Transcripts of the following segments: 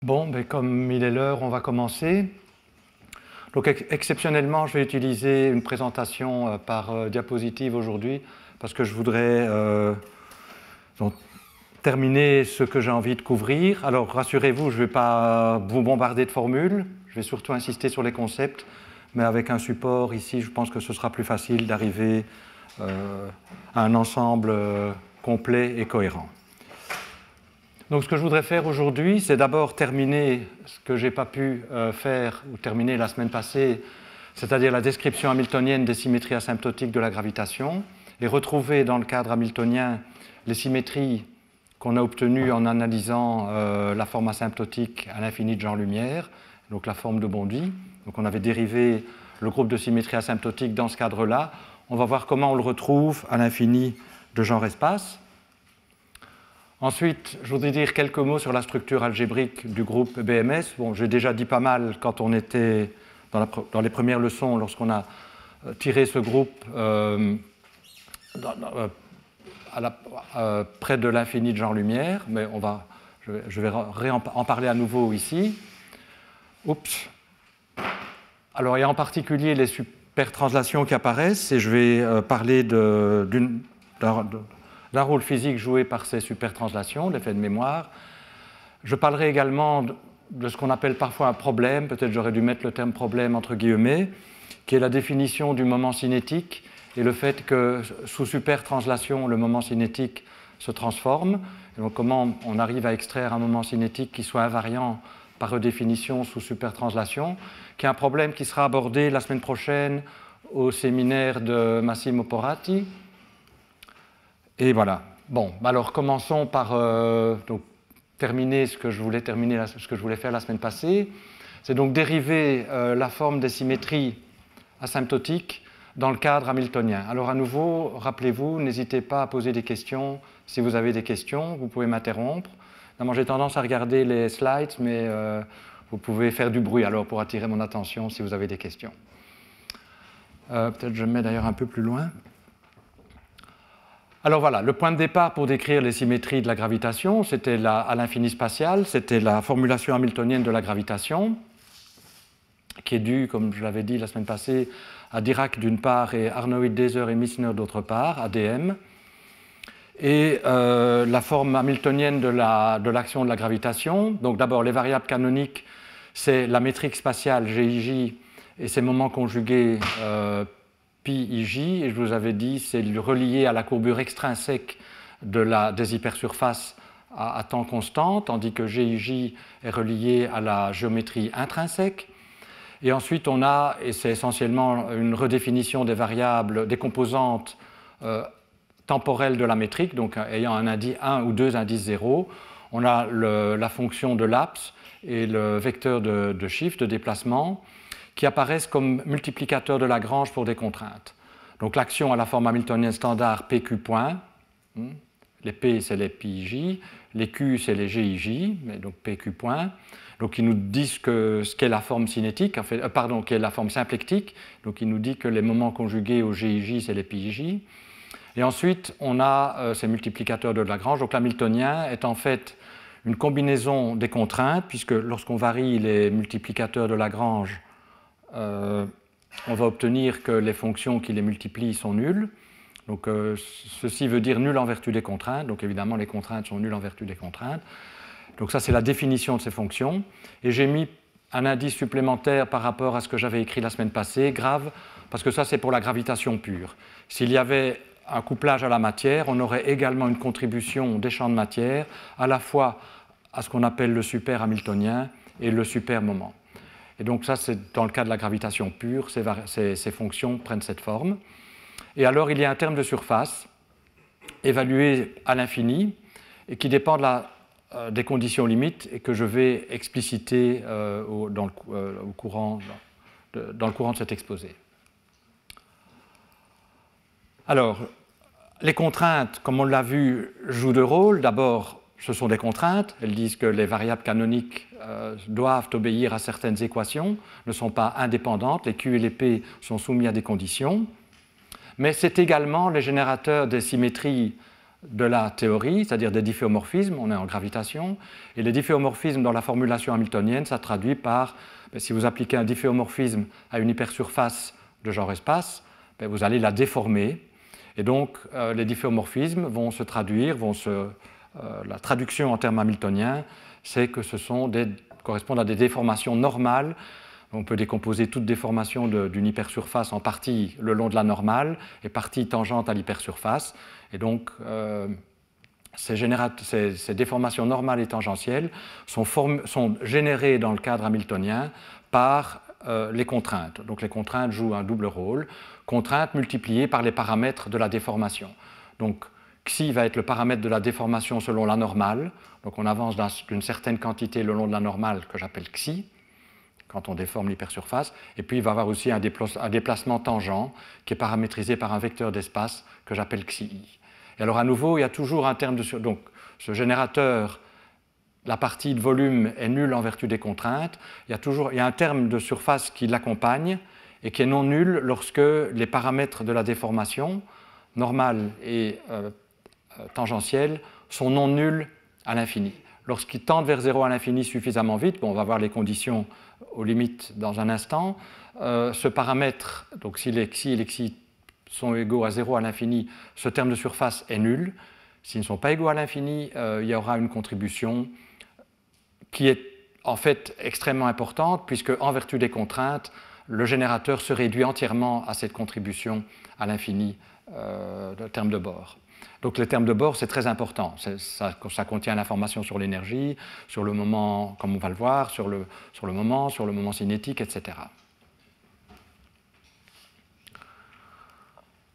Bon, ben, comme il est l'heure, on va commencer. Donc, exceptionnellement, je vais utiliser une présentation par diapositive aujourd'hui parce que je voudrais donc, terminer ce que j'ai envie de couvrir. Alors, rassurez-vous, je ne vais pas vous bombarder de formules. Je vais surtout insister sur les concepts. Mais avec un support ici, je pense que ce sera plus facile d'arriver à un ensemble complet et cohérent. Donc ce que je voudrais faire aujourd'hui, c'est d'abord terminer ce que je n'ai pas pu faire ou terminer la semaine passée, c'est-à-dire la description hamiltonienne des symétries asymptotiques de la gravitation, et retrouver dans le cadre hamiltonien les symétries qu'on a obtenues en analysant la forme asymptotique à l'infini de genre-lumière, donc la forme de Bondy. Donc on avait dérivé le groupe de symétries asymptotiques dans ce cadre-là. On va voir comment on le retrouve à l'infini de genre-espace. Ensuite, je voudrais dire quelques mots sur la structure algébrique du groupe BMS. Bon, j'ai déjà dit pas mal quand on était dans les premières leçons, lorsqu'on a tiré ce groupe près de l'infini de genre-lumière, mais je vais en parler à nouveau ici. Oups. Alors, il y a en particulier les supertranslations qui apparaissent, et je vais parler d'un rôle physique joué par ces supertranslations, l'effet de mémoire. Je parlerai également de ce qu'on appelle parfois un problème, peut-être j'aurais dû mettre le terme problème entre guillemets, qui est la définition du moment cinétique et le fait que sous supertranslation, le moment cinétique se transforme. Et donc comment on arrive à extraire un moment cinétique qui soit invariant par redéfinition sous supertranslation, qui est un problème qui sera abordé la semaine prochaine au séminaire de Massimo Porati. Et voilà. Bon, alors commençons par terminer ce que je voulais faire la semaine passée. C'est donc dériver la forme des symétries asymptotiques dans le cadre hamiltonien. Alors à nouveau, rappelez-vous, n'hésitez pas à poser des questions. Si vous avez des questions, vous pouvez m'interrompre. Moi, j'ai tendance à regarder les slides, mais vous pouvez faire du bruit alors pour attirer mon attention si vous avez des questions. Peut-être je me mets d'ailleurs un peu plus loin. Alors voilà, le point de départ pour décrire les symétries de la gravitation, c'était à l'infini spatial, c'était la formulation hamiltonienne de la gravitation, qui est due, comme je l'avais dit la semaine passée, à Dirac d'une part et Arnold, Deser et Misner d'autre part, ADM. Et la forme hamiltonienne de l'action de la gravitation. Donc d'abord, les variables canoniques, c'est la métrique spatiale GIJ et ses moments conjugués PIJ, et je vous avais dit, c'est relié à la courbure extrinsèque des hypersurfaces à temps constant, tandis que GIJ est relié à la géométrie intrinsèque. Et ensuite, on a, et c'est essentiellement une redéfinition des variables, des composantes temporelles de la métrique, donc ayant un ou deux indices zéro. On a la fonction de Laps et le vecteur de shift, de déplacement, qui apparaissent comme multiplicateurs de Lagrange pour des contraintes. Donc l'action à la forme hamiltonienne standard PQ point, les P c'est les PIJ, les Q c'est les GIJ, mais donc PQ point, donc ils nous disent ce qu'est la forme cinétique, qu'est la forme symplectique, donc il nous dit que les moments conjugués au GIJ c'est les PIJ. Et ensuite on a ces multiplicateurs de Lagrange, donc l'hamiltonien est en fait une combinaison des contraintes, puisque lorsqu'on varie les multiplicateurs de Lagrange, on va obtenir que les fonctions qui les multiplient sont nulles. Donc, ceci veut dire nul en vertu des contraintes. Donc, évidemment, les contraintes sont nulles en vertu des contraintes. Donc, ça, c'est la définition de ces fonctions. Et j'ai mis un indice supplémentaire par rapport à ce que j'avais écrit la semaine passée, grave, parce que ça, c'est pour la gravitation pure. S'il y avait un couplage à la matière, on aurait également une contribution des champs de matière, à la fois à ce qu'on appelle le super hamiltonien et le super moment. Et donc ça, c'est dans le cas de la gravitation pure, ces fonctions prennent cette forme. Et alors, il y a un terme de surface évalué à l'infini et qui dépend des conditions limites et que je vais expliciter dans le courant de cet exposé. Alors, les contraintes, comme on l'a vu, jouent deux rôles. D'abord, ce sont des contraintes. Elles disent que les variables canoniques doivent obéir à certaines équations, ne sont pas indépendantes. Les Q et les P sont soumis à des conditions. Mais c'est également les générateurs des symétries de la théorie, c'est-à-dire des difféomorphismes, on est en gravitation, et les difféomorphismes dans la formulation hamiltonienne, ça traduit par, si vous appliquez un difféomorphisme à une hypersurface de genre espace, vous allez la déformer, et donc les difféomorphismes vont se traduire, la traduction en termes hamiltoniens, c'est que correspondent à des déformations normales. On peut décomposer toute déformation d'une hypersurface en partie le long de la normale et partie tangente à l'hypersurface. Et donc, ces déformations normales et tangentielles sont générées dans le cadre hamiltonien par les contraintes. Donc les contraintes jouent un double rôle. Contraintes multipliées par les paramètres de la déformation. Donc xi va être le paramètre de la déformation selon la normale. Donc on avance d'une certaine quantité le long de la normale que j'appelle xi, quand on déforme l'hypersurface. Et puis il va y avoir aussi un déplacement tangent qui est paramétrisé par un vecteur d'espace que j'appelle xi. Et alors à nouveau, il y a toujours un terme de donc ce générateur, la partie de volume est nulle en vertu des contraintes. Il y a un terme de surface qui l'accompagne et qui est non nul lorsque les paramètres de la déformation, normale et tangentielle, sont non nuls à l'infini. Lorsqu'ils tendent vers 0 à l'infini suffisamment vite, on va voir les conditions aux limites dans un instant, ce paramètre, donc si les xi et les xi sont égaux à 0 à l'infini, ce terme de surface est nul. S'ils ne sont pas égaux à l'infini, il y aura une contribution qui est en fait extrêmement importante, puisque en vertu des contraintes, le générateur se réduit entièrement à cette contribution à l'infini de terme de Bohr. Donc le terme de Bohr, c'est très important. Ça contient l'information sur l'énergie, sur le moment, comme on va le voir, sur le moment cinétique, etc.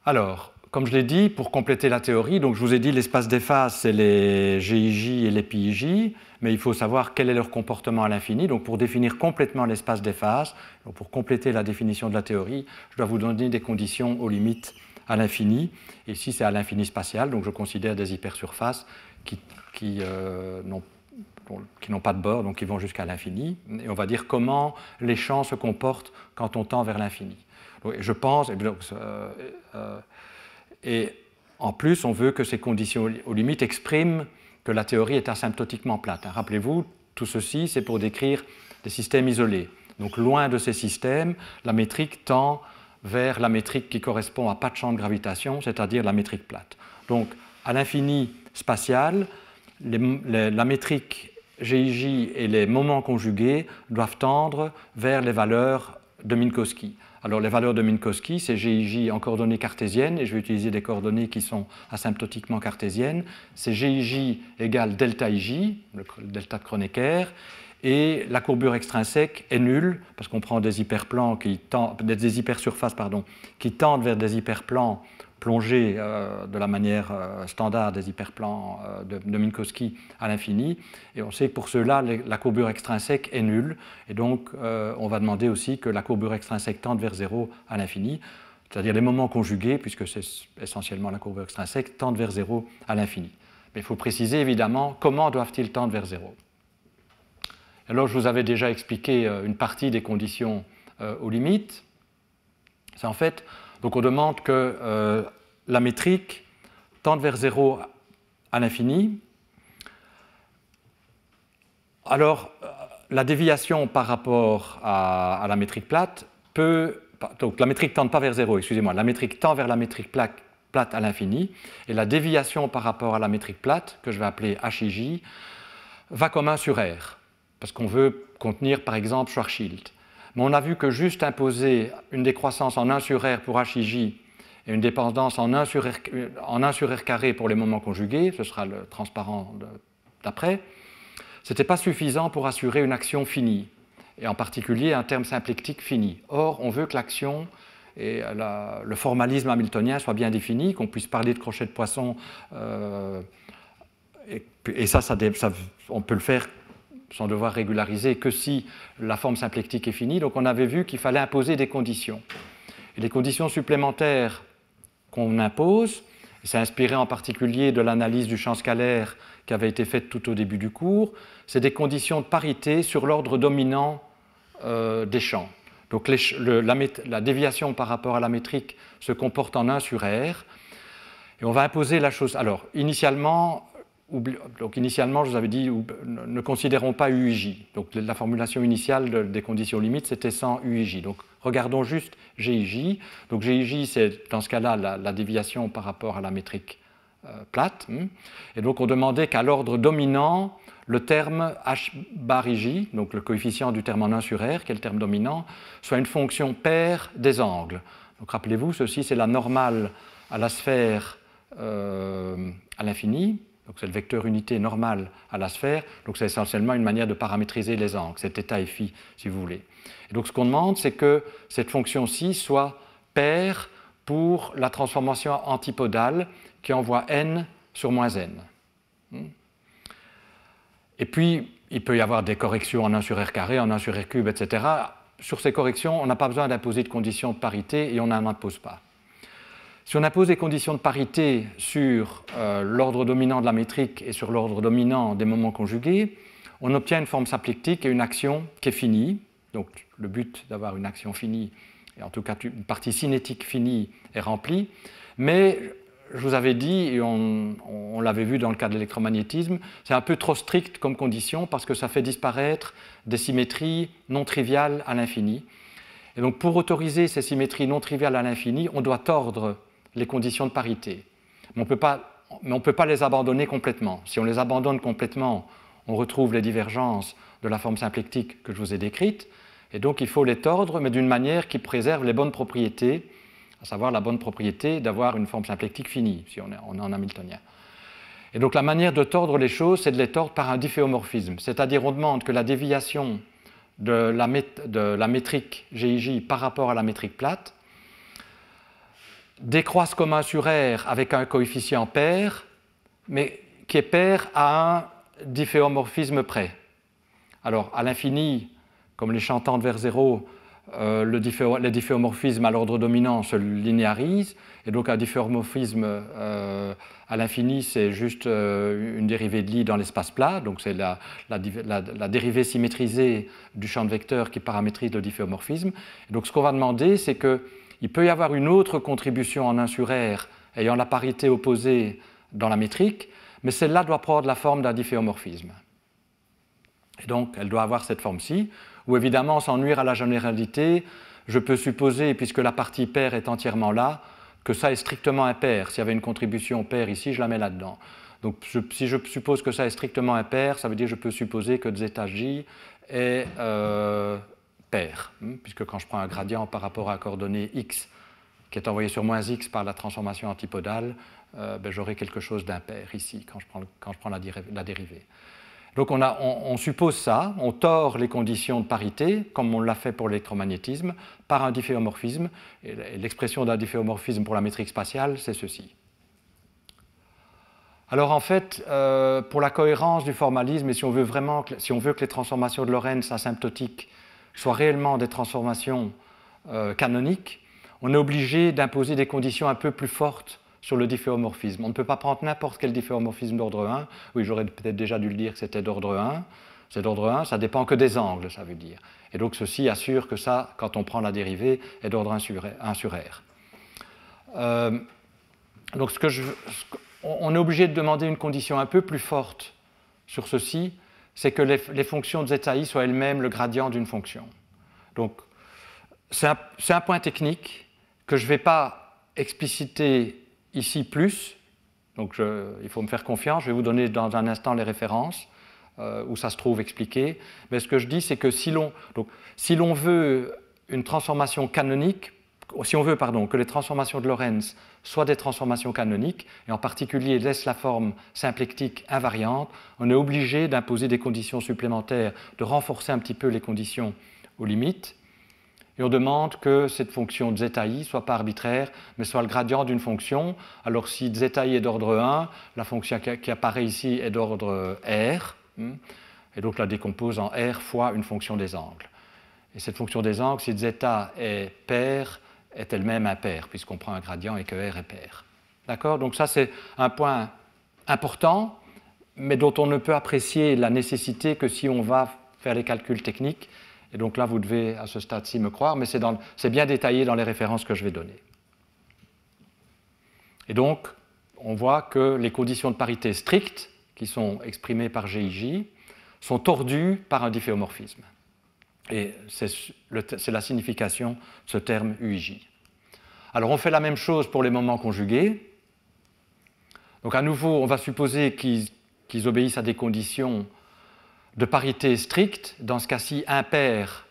Alors, comme je l'ai dit, pour compléter la théorie, donc je vous ai dit l'espace des phases, c'est les GIJ et les PIJ, mais il faut savoir quel est leur comportement à l'infini. Donc pour définir complètement l'espace des phases, donc pour compléter la définition de la théorie, je dois vous donner des conditions aux limites à l'infini. Et ici, c'est à l'infini spatial, donc je considère des hypersurfaces qui n'ont pas de bord, donc qui vont jusqu'à l'infini. Et on va dire comment les champs se comportent quand on tend vers l'infini. Je pense, et en plus, on veut que ces conditions aux limites expriment que la théorie est asymptotiquement plate. Rappelez-vous, tout ceci, c'est pour décrire des systèmes isolés. Donc loin de ces systèmes, la métrique tend vers la métrique qui correspond à pas de champ de gravitation, c'est-à-dire la métrique plate. Donc à l'infini spatial, la métrique GIJ et les moments conjugués doivent tendre vers les valeurs de Minkowski. Alors les valeurs de Minkowski, c'est GIJ en coordonnées cartésiennes, et je vais utiliser des coordonnées qui sont asymptotiquement cartésiennes. C'est GIJ égale delta IJ, le delta de Kronecker, et la courbure extrinsèque est nulle, parce qu'on prend des hyperplans des hypersurfaces qui tendent vers des hyperplans plongés de la manière standard des hyperplans de Minkowski à l'infini. Et on sait que pour ceux-là, la courbure extrinsèque est nulle. Et donc, on va demander aussi que la courbure extrinsèque tende vers 0 à l'infini, c'est-à-dire les moments conjugués, puisque c'est essentiellement la courbure extrinsèque, tendent vers 0 à l'infini. Mais il faut préciser évidemment comment doivent-ils tendre vers 0. Alors, je vous avais déjà expliqué une partie des conditions aux limites. C'est en fait, donc on demande que la métrique tende vers 0 à l'infini. Alors, la déviation par rapport à la métrique plate donc la métrique ne tend pas vers 0, excusez-moi, la métrique tend vers la métrique plate à l'infini, et la déviation par rapport à la métrique plate, que je vais appeler HIJ, va comme 1 sur R, parce qu'on veut contenir par exemple Schwarzschild. Mais on a vu que juste imposer une décroissance en 1 sur R pour HIJ et une dépendance en 1 sur R carré pour les moments conjugués, ce sera le transparent d'après, ce n'était pas suffisant pour assurer une action finie, et en particulier un terme symplectique fini. Or, on veut que l'action et le formalisme hamiltonien soit bien défini, qu'on puisse parler de crochet de poisson, et ça, on peut le faire sans devoir régulariser que si la forme symplectique est finie. Donc on avait vu qu'il fallait imposer des conditions. Et les conditions supplémentaires qu'on impose, c'est inspiré en particulier de l'analyse du champ scalaire qui avait été faite tout au début du cours, c'est des conditions de parité sur l'ordre dominant des champs. Donc la déviation par rapport à la métrique se comporte en 1 sur R. Et on va imposer la chose. Alors, initialement, je vous avais dit, ne considérons pas UIJ. Donc, la formulation initiale des conditions limites, c'était sans UIJ. Donc, regardons juste GIJ. Donc, GIJ, c'est dans ce cas-là la déviation par rapport à la métrique plate. Et donc, on demandait qu'à l'ordre dominant, le terme h bar ij, donc le coefficient du terme en 1 sur r, qui est le terme dominant, soit une fonction paire des angles. Donc, rappelez-vous, ceci, c'est la normale à la sphère à l'infini. Donc c'est le vecteur unité normal à la sphère, donc c'est essentiellement une manière de paramétriser les angles, c'est θ φ si vous voulez. Et donc ce qu'on demande, c'est que cette fonction-ci soit paire pour la transformation antipodale qui envoie n sur moins n. Et puis, il peut y avoir des corrections en 1 sur r carré, en 1 sur r cube, etc. Sur ces corrections, on n'a pas besoin d'imposer de conditions de parité et on n'en impose pas. Si on impose des conditions de parité sur l'ordre dominant de la métrique et sur l'ordre dominant des moments conjugués, on obtient une forme symplectique et une action qui est finie. Donc le but d'avoir une action finie, et en tout cas une partie cinétique finie, est remplie. Mais je vous avais dit, et on l'avait vu dans le cas de l'électromagnétisme, c'est un peu trop strict comme condition parce que ça fait disparaître des symétries non triviales à l'infini. Et donc pour autoriser ces symétries non triviales à l'infini, on doit tordre les conditions de parité. Mais on ne peut pas les abandonner complètement. Si on les abandonne complètement, on retrouve les divergences de la forme symplectique que je vous ai décrite, et donc il faut les tordre, mais d'une manière qui préserve les bonnes propriétés, à savoir la bonne propriété d'avoir une forme symplectique finie, si on est en hamiltonien. Et donc la manière de tordre les choses, c'est de les tordre par un difféomorphisme, c'est-à-dire on demande que la déviation de la métrique GIJ par rapport à la métrique plate décroisse comme 1 sur R avec un coefficient pair, mais qui est pair à un difféomorphisme près. Alors, à l'infini, comme les champs tendent vers 0, les difféomorphismes à l'ordre dominant se linéarisent, et donc un difféomorphisme à l'infini, c'est juste une dérivée de Lie dans l'espace plat, donc c'est la dérivée symétrisée du champ de vecteurs qui paramétrise le difféomorphisme. Et donc ce qu'on va demander, c'est qu'il peut y avoir une autre contribution en 1 sur R ayant la parité opposée dans la métrique, mais celle-là doit prendre la forme d'un difféomorphisme. Et donc elle doit avoir cette forme-ci, où évidemment, sans nuire à la généralité, je peux supposer, puisque la partie paire est entièrement là, que ça est strictement impair. S'il y avait une contribution paire ici, je la mets là-dedans. Donc si je suppose que ça est strictement impair, ça veut dire que je peux supposer que zj est pair, puisque quand je prends un gradient par rapport à la coordonnée x, qui est envoyé sur moins x par la transformation antipodale, j'aurai quelque chose d'impair ici, quand je prends la dérivée. Donc on suppose ça, on tord les conditions de parité, comme on l'a fait pour l'électromagnétisme, par un difféomorphisme. Et l'expression d'un difféomorphisme pour la métrique spatiale, c'est ceci. Alors en fait, pour la cohérence du formalisme, et si on veut que les transformations de Lorentz asymptotiques soient réellement des transformations canoniques, on est obligé d'imposer des conditions un peu plus fortes sur le difféomorphisme. On ne peut pas prendre n'importe quel difféomorphisme d'ordre 1. Oui, j'aurais peut-être déjà dû le dire que c'était d'ordre 1. C'est d'ordre 1, ça dépend que des angles, ça veut dire. Et donc ceci assure que ça, quand on prend la dérivée, est d'ordre 1 sur R. Donc on est obligé de demander une condition un peu plus forte sur ceci, c'est que les fonctions de zI soient elles-mêmes le gradient d'une fonction. Donc c'est un point technique que je ne vais pas expliciter ici plus, donc il faut me faire confiance, je vais vous donner dans un instant les références où ça se trouve expliqué, mais ce que je dis c'est que si l'on veut une transformation canonique, si on veut que les transformations de Lorentz soient des transformations canoniques, et en particulier laissent la forme symplectique invariante, on est obligé d'imposer des conditions supplémentaires, de renforcer un petit peu les conditions aux limites, et on demande que cette fonction de zI soit pas arbitraire, mais soit le gradient d'une fonction. Alors si zI est d'ordre 1, la fonction qui apparaît ici est d'ordre R, et donc la décompose en R fois une fonction des angles. Et cette fonction des angles, si zeta est paire, est elle-même impaire, puisqu'on prend un gradient et que R est paire. D'accord ? Donc ça c'est un point important, mais dont on ne peut apprécier la nécessité que si on va faire les calculs techniques. Et donc là, vous devez, à ce stade-ci, me croire, mais c'est bien détaillé dans les références que je vais donner. Et donc, on voit que les conditions de parité strictes, qui sont exprimées par GIJ, sont tordues par un difféomorphisme. Et c'est la signification de ce terme UIJ. Alors on fait la même chose pour les moments conjugués. Donc à nouveau, on va supposer qu'ils obéissent à des conditions de parité stricte, dans ce cas-ci impairs,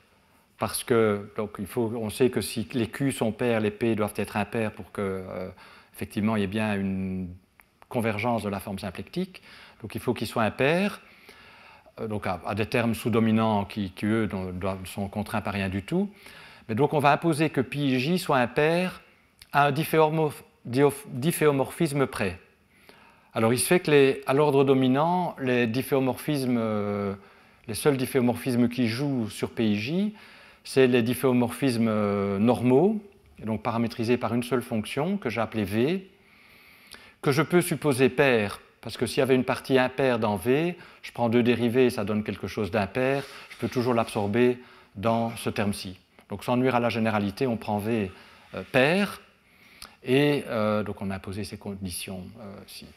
parce que donc, on sait que si les Q sont pairs, les P doivent être impairs pour que effectivement il y ait bien une convergence de la forme symplectique. Donc il faut qu'ils soient impairs, donc à des termes sous-dominants qui eux ne sont contraints par rien du tout. Mais donc on va imposer que pi et j soient impairs à un difféomorphisme près. Alors il se fait qu'à l'ordre dominant, les seuls difféomorphismes qui jouent sur PIJ, c'est les difféomorphismes normaux, donc paramétrisés par une seule fonction que j'ai appelée V, que je peux supposer paire, parce que s'il y avait une partie impaire dans V, je prends deux dérivés, ça donne quelque chose d'impair, je peux toujours l'absorber dans ce terme-ci. Donc sans nuire à la généralité, on prend V paire, et donc on a imposé ces conditions-ci.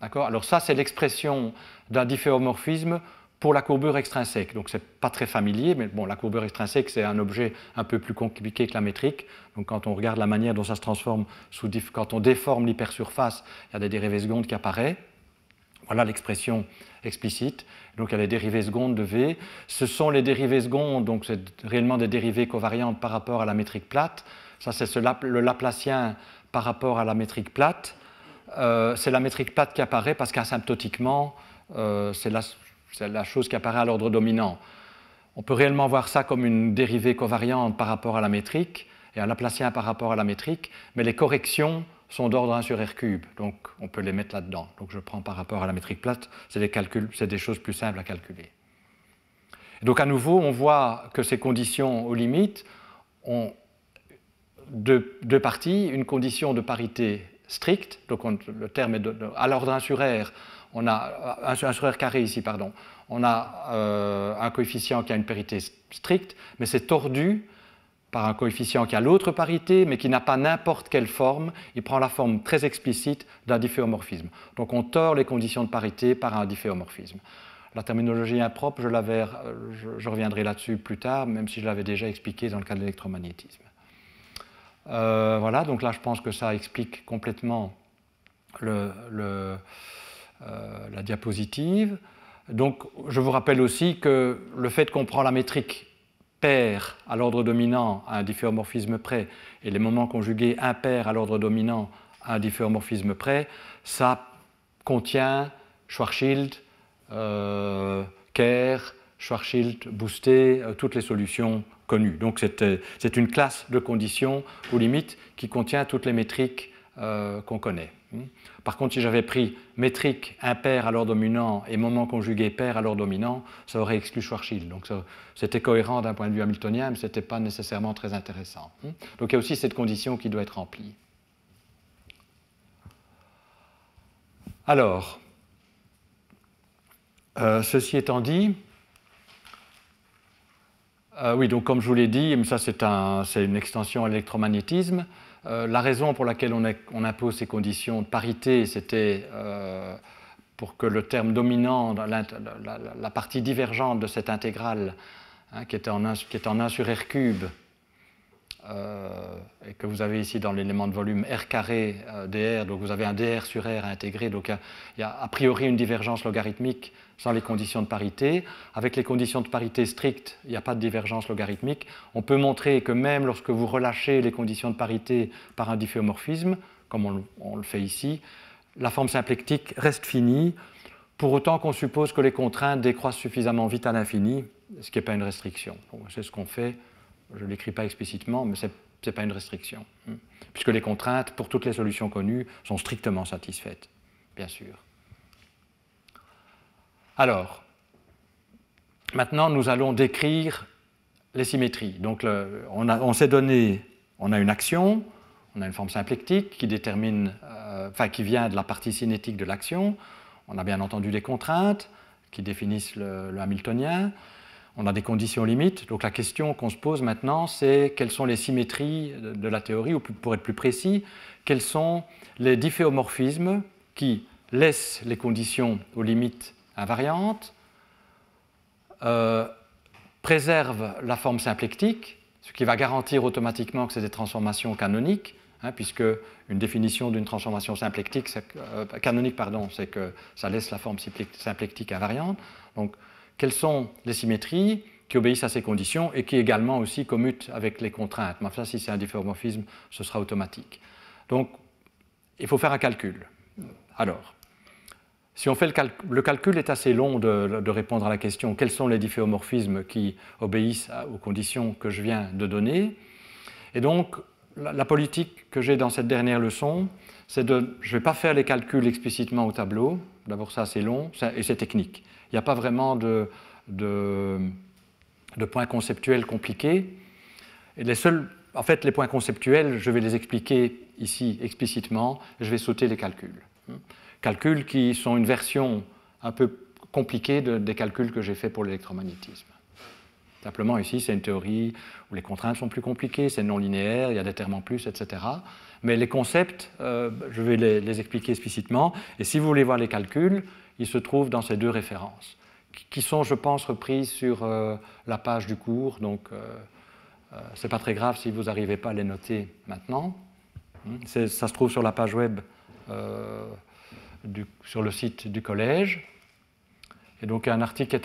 D'accord ? Alors ça, c'est l'expression d'un difféomorphisme pour la courbure extrinsèque. Donc ce n'est pas très familier, mais bon, la courbure extrinsèque, c'est un objet un peu plus compliqué que la métrique. Donc quand on regarde la manière dont ça se transforme, quand on déforme l'hypersurface, il y a des dérivées secondes qui apparaissent. Voilà l'expression explicite. Donc il y a les dérivées secondes de V. Ce sont les dérivées secondes, donc c'est réellement des dérivées covariantes par rapport à la métrique plate. Ça, c'est le Laplacien par rapport à la métrique plate. C'est la métrique plate qui apparaît parce qu'asymptotiquement, c'est la chose qui apparaît à l'ordre dominant. On peut réellement voir ça comme une dérivée covariante par rapport à la métrique et un Laplacien par rapport à la métrique, mais les corrections sont d'ordre 1 sur R³, donc on peut les mettre là-dedans. Donc je prends par rapport à la métrique plate, c'est des choses plus simples à calculer. Et donc à nouveau, on voit que ces conditions aux limites ont deux parties, une condition de parité stricte, donc le terme est à l'ordre 1 sur R, on a 1 sur R carré ici, pardon, on a un coefficient qui a une parité stricte, mais c'est tordu par un coefficient qui a l'autre parité, mais qui n'a pas n'importe quelle forme, il prend la forme très explicite d'un difféomorphisme. Donc on tord les conditions de parité par un difféomorphisme. La terminologie impropre, je reviendrai là-dessus plus tard, même si je l'avais déjà expliqué dans le cas de l'électromagnétisme. Voilà, donc là je pense que ça explique complètement la diapositive. Donc je vous rappelle aussi que le fait qu'on prend la métrique paire à l'ordre dominant à un difféomorphisme près et les moments conjugués impairs à l'ordre dominant à un difféomorphisme près, ça contient Schwarzschild, Kerr, Schwarzschild, boosté, toutes les solutions connues. Donc c'est une classe de conditions aux limites qui contient toutes les métriques qu'on connaît. Par contre, si j'avais pris métrique impair à l'ordre dominant et moment conjugué pair à l'ordre dominant, ça aurait exclu Schwarzschild. Donc c'était cohérent d'un point de vue hamiltonien, mais ce n'était pas nécessairement très intéressant. Donc il y a aussi cette condition qui doit être remplie. Alors, ceci étant dit, oui, donc comme je vous l'ai dit, mais ça c'est une extension à l'électromagnétisme. La raison pour laquelle on impose ces conditions de parité, c'était pour que le terme dominant, la partie divergente de cette intégrale, hein, qui est en 1 sur R³, et que vous avez ici dans l'élément de volume R carré dr, donc vous avez un dr sur R intégré, donc il y a a priori une divergence logarithmique sans les conditions de parité. Avec les conditions de parité strictes, il n'y a pas de divergence logarithmique. On peut montrer que même lorsque vous relâchez les conditions de parité par un difféomorphisme, comme on le fait ici, la forme symplectique reste finie, pour autant qu'on suppose que les contraintes décroissent suffisamment vite à l'infini, ce qui n'est pas une restriction. C'est ce qu'on fait. Je ne l'écris pas explicitement, mais ce n'est pas une restriction, puisque les contraintes, pour toutes les solutions connues, sont strictement satisfaites, bien sûr. Alors, maintenant, nous allons décrire les symétries. Donc, on s'est donné, on a une action, on a une forme symplectique qui détermine, qui vient de la partie cinétique de l'action. On a bien entendu des contraintes qui définissent le hamiltonien. On a des conditions limites. Donc la question qu'on se pose maintenant, c'est quelles sont les symétries de la théorie, ou pour être plus précis, quels sont les difféomorphismes qui laissent les conditions aux limites invariantes, préservent la forme symplectique, ce qui va garantir automatiquement que c'est des transformations canoniques, puisque une définition d'une transformation symplectique, canonique, c'est que ça laisse la forme symplectique invariante. Donc, quelles sont les symétries qui obéissent à ces conditions et qui également aussi commutent avec les contraintes. Mais enfin, si c'est un difféomorphisme, ce sera automatique. Donc, il faut faire un calcul. Alors, si on fait le calcul est assez long de répondre à la question quels sont les difféomorphismes qui obéissent aux conditions que je viens de donner. Et donc, la politique que j'ai dans cette dernière leçon, c'est je ne vais pas faire les calculs explicitement au tableau. D'abord, ça, c'est long et c'est technique. Il n'y a pas vraiment de points conceptuels compliqués. Et les points conceptuels, je vais les expliquer ici explicitement. Je vais sauter les calculs. Calculs qui sont une version un peu compliquée des calculs que j'ai faits pour l'électromagnétisme. Simplement, ici, c'est une théorie où les contraintes sont plus compliquées, c'est non linéaire, il y a des termes en plus, etc. Mais les concepts, je vais les expliquer explicitement. Et si vous voulez voir les calculs, ils se trouvent dans ces deux références, qui sont, je pense, reprises sur la page du cours. Donc, ce n'est pas très grave si vous n'arrivez pas à les noter maintenant. Ça se trouve sur la page web, sur le site du collège. Et donc, un article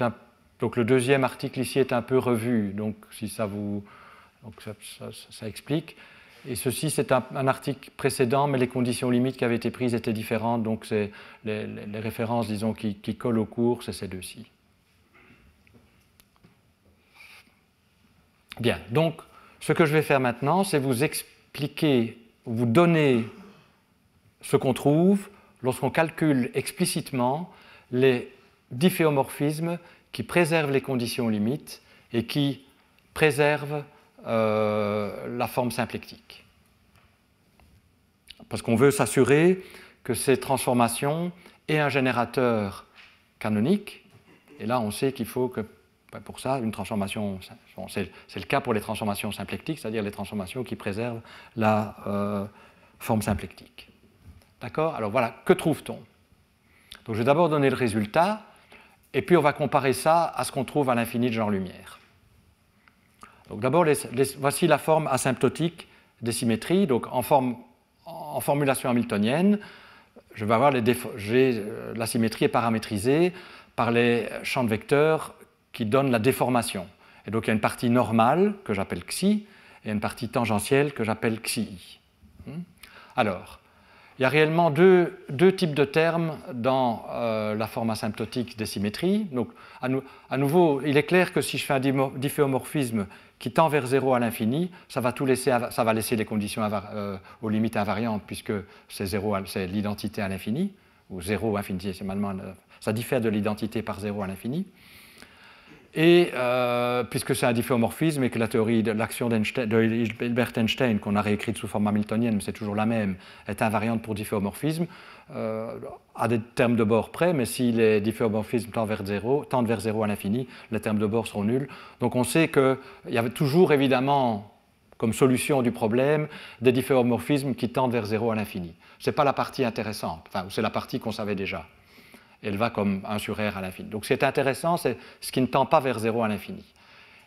donc le deuxième article ici est un peu revu, donc si ça vous... Donc ça explique. Et ceci, c'est un article précédent, mais les conditions limites qui avaient été prises étaient différentes, donc c'est les références, disons, qui collent au cours, c'est ces deux-ci. Bien, donc ce que je vais faire maintenant, c'est vous expliquer, vous donner ce qu'on trouve lorsqu'on calcule explicitement les difféomorphismes qui préservent les conditions limites et qui préservent la forme symplectique. Parce qu'on veut s'assurer que ces transformations aient un générateur canonique, et là on sait qu'il faut que, pour ça, une transformation, c'est le cas pour les transformations symplectiques, c'est-à-dire les transformations qui préservent la forme symplectique. D'accord? Alors voilà, que trouve-t-on? Donc je vais d'abord donner le résultat, et puis on va comparer ça à ce qu'on trouve à l'infini de genre-lumière. Donc d'abord, voici la forme asymptotique des symétries. Donc en formulation hamiltonienne, je vais avoir la symétrie est paramétrisée par les champs de vecteurs qui donnent la déformation. Et donc il y a une partie normale que j'appelle xi et une partie tangentielle que j'appelle xi. Alors, il y a réellement deux types de termes dans la forme asymptotique des symétries. Donc, à nouveau, il est clair que si je fais un difféomorphisme qui tend vers 0 à l'infini, ça va laisser les conditions aux limites invariantes, puisque c'est l'identité à l'infini, ou 0 infinitésimalement, ça diffère de l'identité par 0 à l'infini. Et puisque c'est un difféomorphisme et que la théorie de l'action d'Hilbert-Einstein, qu'on a réécrite sous forme hamiltonienne, mais c'est toujours la même, est invariante pour difféomorphisme, à des termes de bord près, mais si les difféomorphismes tendent vers 0 à l'infini, les termes de bord seront nuls. Donc on sait qu'il y avait toujours évidemment, comme solution du problème, des difféomorphismes qui tendent vers 0 à l'infini. Ce n'est pas la partie intéressante, enfin, c'est la partie qu'on savait déjà. Elle va comme 1 sur R à l'infini. Donc ce qui est intéressant, c'est ce qui ne tend pas vers 0 à l'infini.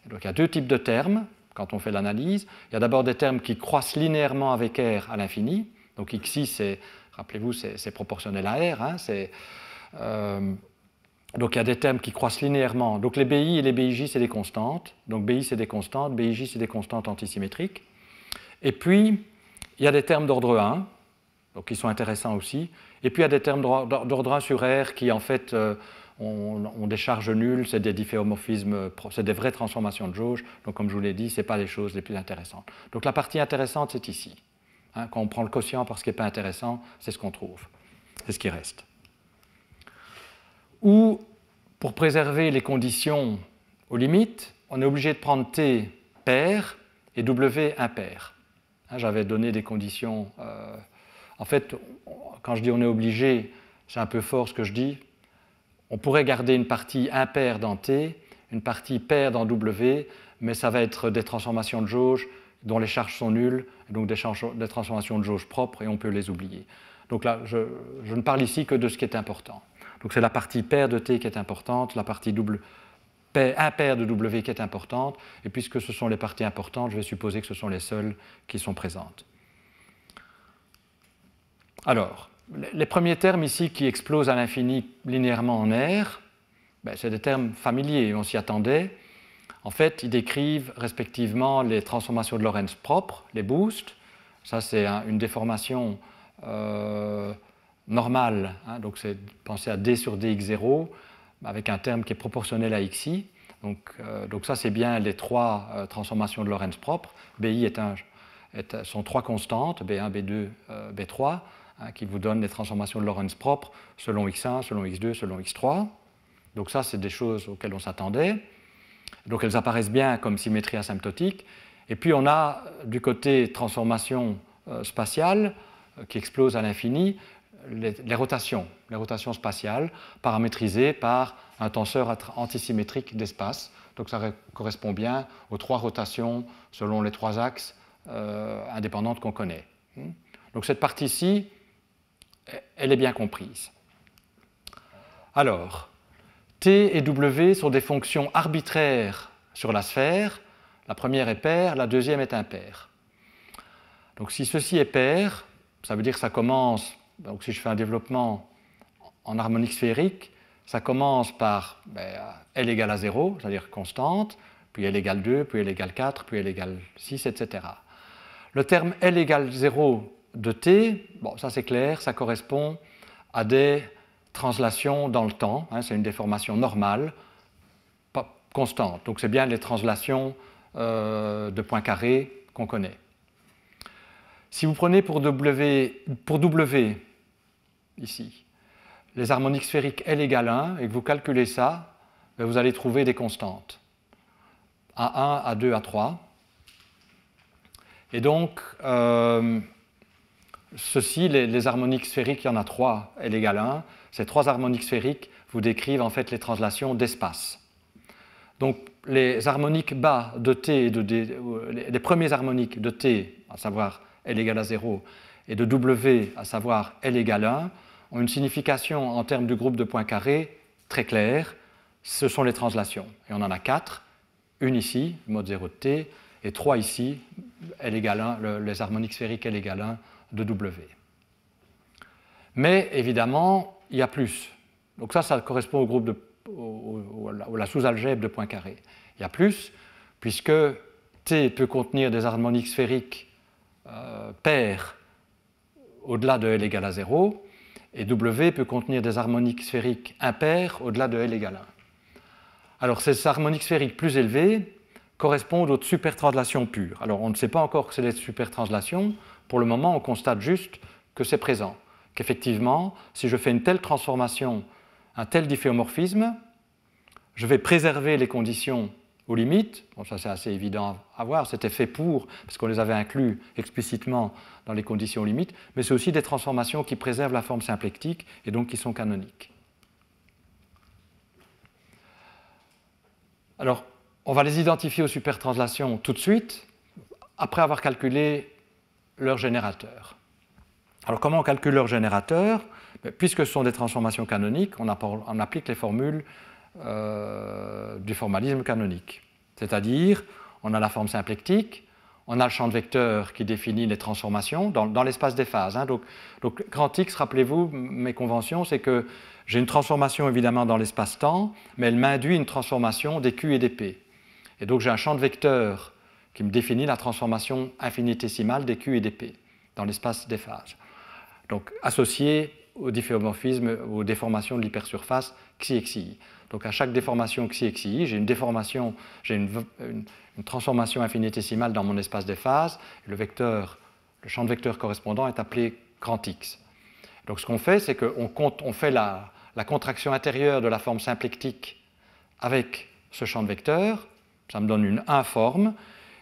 Donc il y a deux types de termes quand on fait l'analyse. Il y a d'abord des termes qui croissent linéairement avec R à l'infini. Donc xi, rappelez-vous, c'est proportionnel à R. Donc il y a des termes qui croissent linéairement. Donc les BI et les BIJ, c'est des constantes. Donc BI, c'est des constantes. BIJ, c'est des constantes antisymétriques. Et puis, il y a des termes d'ordre 1, donc qui sont intéressants aussi. Et puis il y a des termes d'ordre 1 sur R qui en fait ont des charges nulles, c'est des difféomorphismes, c'est des vraies transformations de jauge. Donc comme je vous l'ai dit, ce n'est pas les choses les plus intéressantes. Donc la partie intéressante, c'est ici. Quand on prend le quotient par ce qui n'est pas intéressant, c'est ce qu'on trouve, c'est ce qui reste. Ou pour préserver les conditions aux limites, on est obligé de prendre T pair et W impair. J'avais donné des conditions... En fait, quand je dis on est obligé, c'est un peu fort ce que je dis. On pourrait garder une partie impaire dans T, une partie paire dans W, mais ça va être des transformations de jauge dont les charges sont nulles, donc des transformations de jauge propres, et on peut les oublier. Donc là, je ne parle ici que de ce qui est important. Donc c'est la partie paire de T qui est importante, la partie impaire de W qui est importante, et puisque ce sont les parties importantes, je vais supposer que ce sont les seules qui sont présentes. Alors, les premiers termes ici qui explosent à l'infini linéairement en R, ben, c'est des termes familiers, on s'y attendait. En fait, ils décrivent respectivement les transformations de Lorentz propres, les boosts. Ça, c'est une déformation normale, hein, donc c'est penser à d sur dx0 avec un terme qui est proportionnel à xi. Donc ça, c'est bien les trois transformations de Lorentz propres. BI sont trois constantes, B1, B2, B3, hein, qui vous donnent les transformations de Lorentz propres selon x1, selon x2, selon x3. Donc ça, c'est des choses auxquelles on s'attendait. Donc elles apparaissent bien comme symétrie asymptotique. Et puis on a du côté transformation spatiale qui explose à l'infini les rotations spatiales paramétrisées par un tenseur antisymétrique d'espace. Donc ça correspond bien aux trois rotations selon les trois axes indépendantes qu'on connaît. Donc cette partie-ci, elle est bien comprise. Alors, T et W sont des fonctions arbitraires sur la sphère. La première est paire, la deuxième est impaire. Donc si ceci est paire, ça veut dire que ça commence, donc si je fais un développement en harmonique sphérique, ça commence par L égale à 0, c'est-à-dire constante, puis L égale 2, puis L égale 4, puis L égale 6, etc. Le terme L égale 0 de T, bon, ça c'est clair, ça correspond à des translations dans le temps, hein, c'est une déformation normale, pas constante. Donc c'est bien les translations de Poincaré qu'on connaît. Si vous prenez pour W ici, les harmoniques sphériques L égale 1 et que vous calculez ça, vous allez trouver des constantes. A1, A2, A3. Et donc, ceci, les harmoniques sphériques, il y en a trois, L égale 1. Ces trois harmoniques sphériques vous décrivent en fait les translations d'espace. Donc, les harmoniques bas de T et de D, les premiers harmoniques de T, à savoir L égale à 0, et de W, à savoir L égale 1, ont une signification en termes du groupe de Poincaré très claire. Ce sont les translations. Et on en a 4, une ici, mode 0 de T, et 3 ici, L égale 1, les harmoniques sphériques L égale 1 de W. Mais évidemment, il y a plus. Donc ça correspond au groupe à la sous-algèbre de Poincaré. Il y a plus, puisque T peut contenir des harmoniques sphériques paires au-delà de L égale à 0, et W peut contenir des harmoniques sphériques impaires au-delà de L égale 1. Alors ces harmoniques sphériques plus élevées correspondent aux supertranslations pures. Alors on ne sait pas encore que c'est des supertranslations. Pour le moment, on constate juste que c'est présent. Qu'effectivement, si je fais une telle transformation, un tel difféomorphisme, je vais préserver les conditions aux limites. Bon, ça c'est assez évident à voir, c'était fait pour, parce qu'on les avait inclus explicitement dans les conditions limites, mais c'est aussi des transformations qui préservent la forme symplectique et donc qui sont canoniques. Alors, on va les identifier aux supertranslations tout de suite, après avoir calculé leur générateur. Alors, comment on calcule leur générateur? Puisque ce sont des transformations canoniques, on applique les formules du formalisme canonique. C'est-à-dire, on a la forme symplectique, on a le champ de vecteurs qui définit les transformations dans l'espace des phases. Hein. Donc, grand X, rappelez-vous, mes conventions, c'est que j'ai une transformation évidemment dans l'espace-temps, mais elle m'induit une transformation des Q et des P. Et donc j'ai un champ de vecteurs qui me définit la transformation infinitésimale des Q et des P dans l'espace des phases. Donc associé au difféomorphisme, aux déformations de l'hypersurface xi et xi. Donc à chaque déformation xi et xi, j'ai une transformation infinitésimale dans mon espace des phases. Et le champ de vecteurs correspondant est appelé grand X. Donc ce qu'on fait, c'est qu'on fait la contraction intérieure de la forme symplectique avec ce champ de vecteurs. Ça me donne une informe.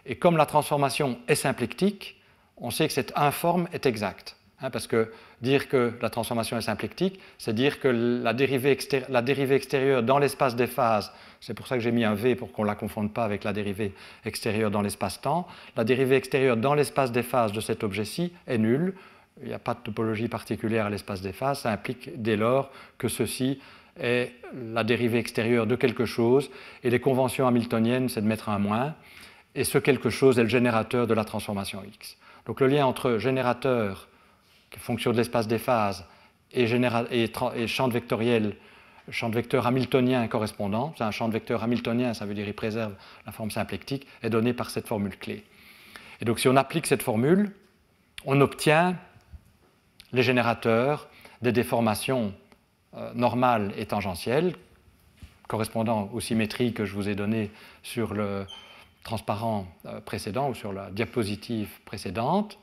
Et comme la transformation est symplectique, on sait que cette informe est exacte. parce que dire que la transformation est symplectique, c'est dire que la dérivée extérieure dans l'espace des phases, c'est pour ça que j'ai mis un V pour qu'on ne la confonde pas avec la dérivée extérieure dans l'espace-temps, la dérivée extérieure dans l'espace des phases de cet objet-ci est nulle. Il n'y a pas de topologie particulière à l'espace des phases, ça implique dès lors que ceci est la dérivée extérieure de quelque chose, et les conventions hamiltoniennes, c'est de mettre un moins, et ce quelque chose est le générateur de la transformation X. Donc le lien entre générateur, qui est fonction de l'espace des phases, et champ de vecteur hamiltonien correspondant, c'est un champ de vecteur hamiltonien, ça veut dire qu'il préserve la forme symplectique, est donné par cette formule clé. Et donc si on applique cette formule, on obtient les générateurs des déformations normales et tangentielles, correspondant aux symétries que je vous ai données sur le transparent précédent ou sur la diapositive précédente.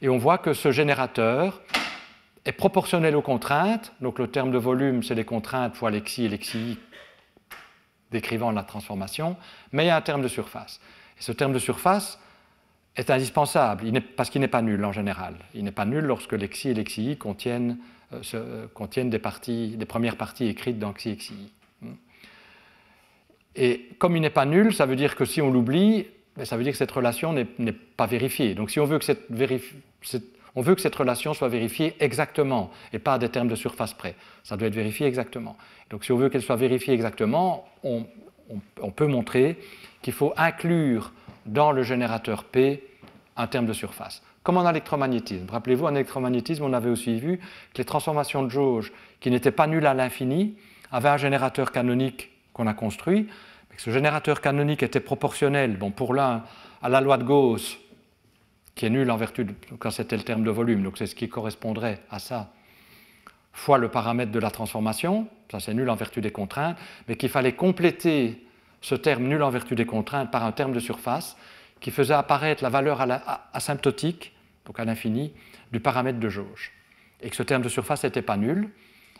Et on voit que ce générateur est proportionnel aux contraintes. Donc le terme de volume, c'est les contraintes fois l'exi et l'exi décrivant la transformation, mais il y a un terme de surface. Et ce terme de surface est indispensable, parce qu'il n'est pas nul en général. Il n'est pas nul lorsque l'exi et l'exi contiennent des premières parties écrites dans xi et xi. Et comme il n'est pas nul, ça veut dire que si on l'oublie, ça veut dire que cette relation n'est pas vérifiée. Donc si on veut que cette relation soit vérifiée exactement, et pas à des termes de surface près, ça doit être vérifié exactement. Donc si on veut qu'elle soit vérifiée exactement, on peut montrer qu'il faut inclure dans le générateur P un terme de surface. Comme en électromagnétisme. Rappelez-vous, en électromagnétisme, on avait aussi vu que les transformations de jauge qui n'étaient pas nulles à l'infini avaient un générateur canonique qu'on a construit, mais que ce générateur canonique était proportionnel, pour l'un à la loi de Gauss, qui est nulle en vertu quand c'était le terme de volume, donc c'est ce qui correspondrait à ça, fois le paramètre de la transformation, ça c'est nul en vertu des contraintes, mais qu'il fallait compléter ce terme nul en vertu des contraintes par un terme de surface qui faisait apparaître la valeur asymptotique, donc à l'infini, du paramètre de jauge. Et que ce terme de surface n'était pas nul,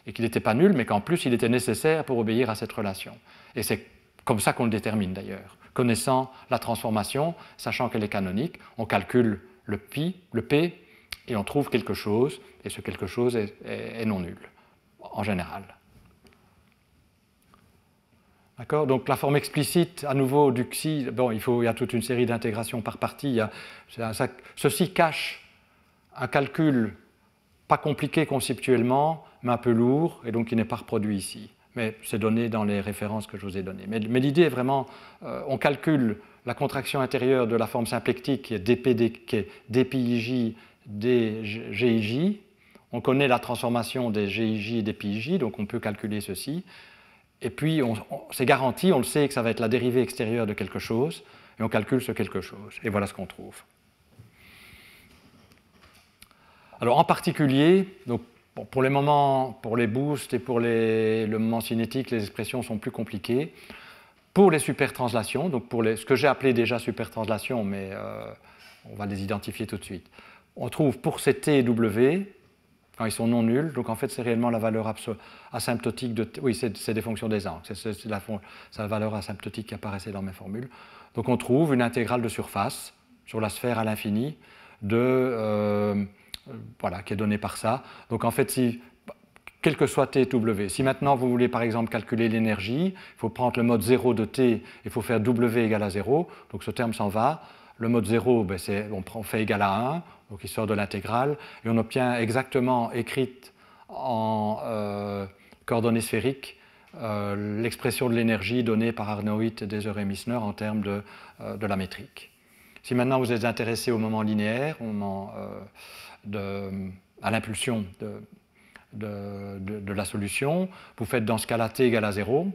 et qu'il n'était pas nul, mais qu'en plus il était nécessaire pour obéir à cette relation. Et c'est comme ça qu'on le détermine d'ailleurs. Connaissant la transformation, sachant qu'elle est canonique, on calcule le P, et on trouve quelque chose, et ce quelque chose est non nul, en général. D'accord ? Donc la forme explicite, à nouveau, du xi, il y a toute une série d'intégrations par partie. Ceci cache un calcul pas compliqué conceptuellement, mais un peu lourd, et donc qui n'est pas reproduit ici. Mais c'est donné dans les références que je vous ai données. Mais l'idée est vraiment, on calcule la contraction intérieure de la forme symplectique qui est dPij, dGij. On connaît la transformation des GIJ et des PIJ, donc on peut calculer ceci. Et puis, c'est garanti, on le sait que ça va être la dérivée extérieure de quelque chose, et on calcule ce quelque chose. Et voilà ce qu'on trouve. Alors, en particulier, donc, pour les moments, pour les boosts et pour le moment cinétique, les expressions sont plus compliquées. Pour les supertranslations, donc pour ce que j'ai appelé déjà supertranslations, mais on va les identifier tout de suite, on trouve pour ces T et W, quand ils sont non nuls, donc en fait c'est réellement la valeur asymptotique de T. Oui, c'est des fonctions des angles, c'est la valeur asymptotique qui apparaissait dans mes formules. Donc on trouve une intégrale de surface sur la sphère à l'infini qui est donnée par ça. Donc en fait, quel que soit T et W, si maintenant vous voulez par exemple calculer l'énergie, il faut prendre le mode 0 de T, il faut faire W égale à 0, donc ce terme s'en va. Le mode 0, on fait égal à 1, donc il sort de l'intégrale, et on obtient exactement écrite en coordonnées sphériques l'expression de l'énergie donnée par Arnoit, Deser et Missner en termes de la métrique. Si maintenant vous êtes intéressé au moment linéaire, à l'impulsion de la solution, vous faites dans ce cas-là T égale à 0,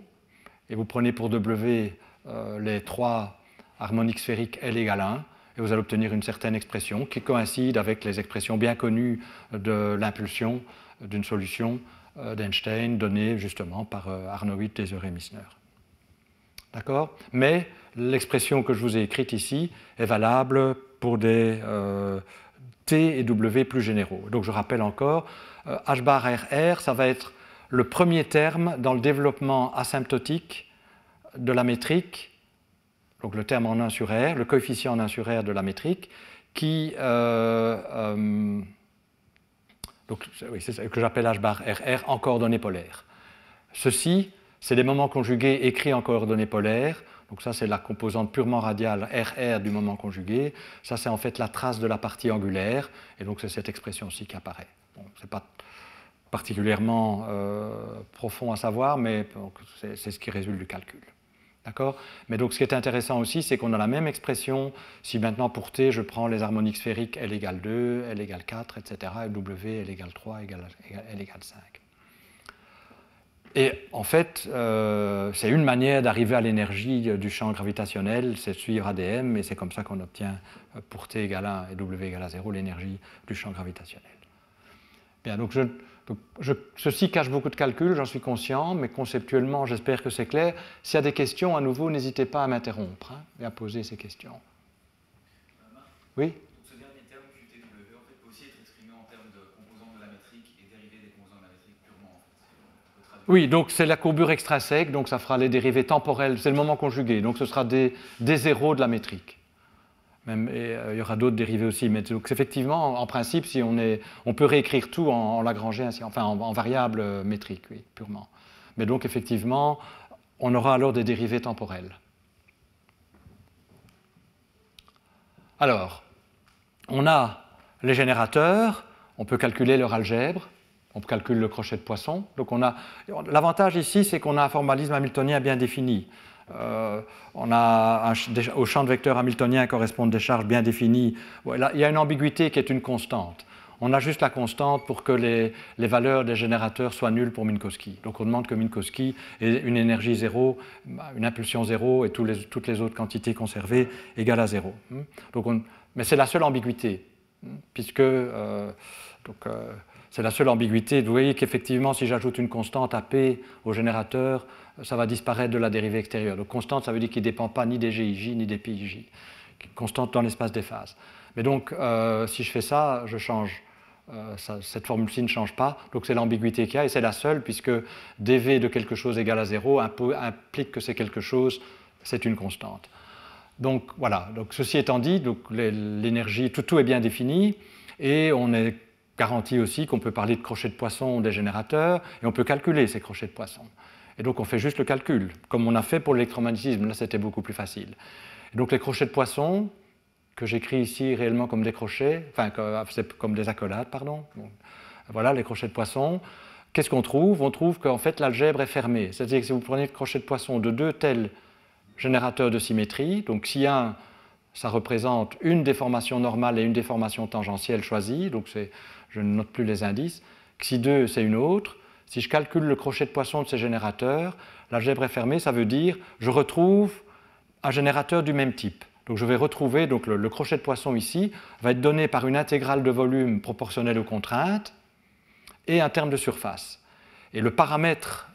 et vous prenez pour W les trois harmonique sphérique L égale 1, et vous allez obtenir une certaine expression qui coïncide avec les expressions bien connues de l'impulsion d'une solution d'Einstein donnée justement par Arnoit, Deser et Missner. D'accord ? Mais l'expression que je vous ai écrite ici est valable pour des T et W plus généraux. Donc je rappelle encore, H bar RR, ça va être le premier terme dans le développement asymptotique de la métrique, donc le terme en 1 sur R, le coefficient en 1 sur R de la métrique, qui Donc, oui, c'est ce que j'appelle H bar RR en coordonnées polaires. Ceci, c'est des moments conjugués écrits en coordonnées polaires. Donc ça, c'est la composante purement radiale RR du moment conjugué. Ça, c'est en fait la trace de la partie angulaire. Et donc, c'est cette expression-ci qui apparaît. Bon, ce n'est pas particulièrement profond à savoir, mais c'est ce qui résulte du calcul. D'accord ? Mais donc, ce qui est intéressant aussi, c'est qu'on a la même expression si maintenant, pour T, je prends les harmoniques sphériques L égale 2, L égale 4, etc., et W, L égale 3, L égale 5. Et en fait, c'est une manière d'arriver à l'énergie du champ gravitationnel, c'est suivre ADM, et c'est comme ça qu'on obtient pour T égale 1 et W égale 0 l'énergie du champ gravitationnel. Bien, donc ceci cache beaucoup de calculs, j'en suis conscient, mais conceptuellement, j'espère que c'est clair. S'il y a des questions, à nouveau, n'hésitez pas à m'interrompre et à poser ces questions. Oui ? Ce dernier terme, QTW, en fait, peut aussi être exprimé en termes de composants de la métrique et dérivés des composants de la métrique purement, en fait. Oui, donc c'est la courbure extrinsèque, donc ça fera les dérivés temporels, c'est le moment conjugué, donc ce sera des zéros de la métrique. Même, et, il y aura d'autres dérivés aussi, mais donc, effectivement, en principe, si on peut réécrire tout en Lagrangien, enfin en variable métrique, oui, purement. Mais donc effectivement, on aura alors des dérivés temporels. Alors, on a les générateurs, on peut calculer leur algèbre, on calcule le crochet de Poisson. Donc l'avantage ici, c'est qu'on a un formalisme hamiltonien bien défini. On a au champ de vecteurs hamiltoniens correspondent des charges bien définies. Voilà, il y a une ambiguïté qui est une constante. On a juste la constante pour que les valeurs des générateurs soient nulles pour Minkowski. Donc on demande que Minkowski ait une énergie zéro, une impulsion zéro et toutes les autres quantités conservées égales à zéro. Mais c'est la seule ambiguïté, puisque c'est la seule ambiguïté. Vous voyez qu'effectivement, si j'ajoute une constante à P au générateur, ça va disparaître de la dérivée extérieure. Donc constante, ça veut dire qu'il ne dépend pas ni des GIJ ni des PIJ. Constante dans l'espace des phases. Mais donc, si je fais ça, je change. Cette formule-ci ne change pas. Donc c'est l'ambiguïté qu'il y a, et c'est la seule, puisque dV de quelque chose égale à 0 implique que c'est quelque chose, c'est une constante. Donc voilà. Donc, ceci étant dit, l'énergie, tout est bien défini, et on est garantit aussi qu'on peut parler de crochets de Poisson des générateurs, et on peut calculer ces crochets de Poisson. Et donc on fait juste le calcul, comme on a fait pour l'électromagnétisme, là c'était beaucoup plus facile. Et donc les crochets de Poisson, que j'écris ici réellement comme des crochets, enfin comme des accolades, pardon. Bon, voilà les crochets de Poisson. Qu'est-ce qu'on trouve ? On trouve qu'en fait l'algèbre est fermée. C'est-à-dire que si vous prenez le crochet de Poisson de deux tels générateurs de symétrie, donc si un, ça représente une déformation normale et une déformation tangentielle choisie, donc je ne note plus les indices. Xi 2, c'est une autre. Si je calcule le crochet de Poisson de ces générateurs, l'algèbre est fermée, ça veut dire je retrouve un générateur du même type. Donc je vais retrouver, donc le crochet de Poisson ici va être donné par une intégrale de volume proportionnelle aux contraintes et un terme de surface. Et le paramètre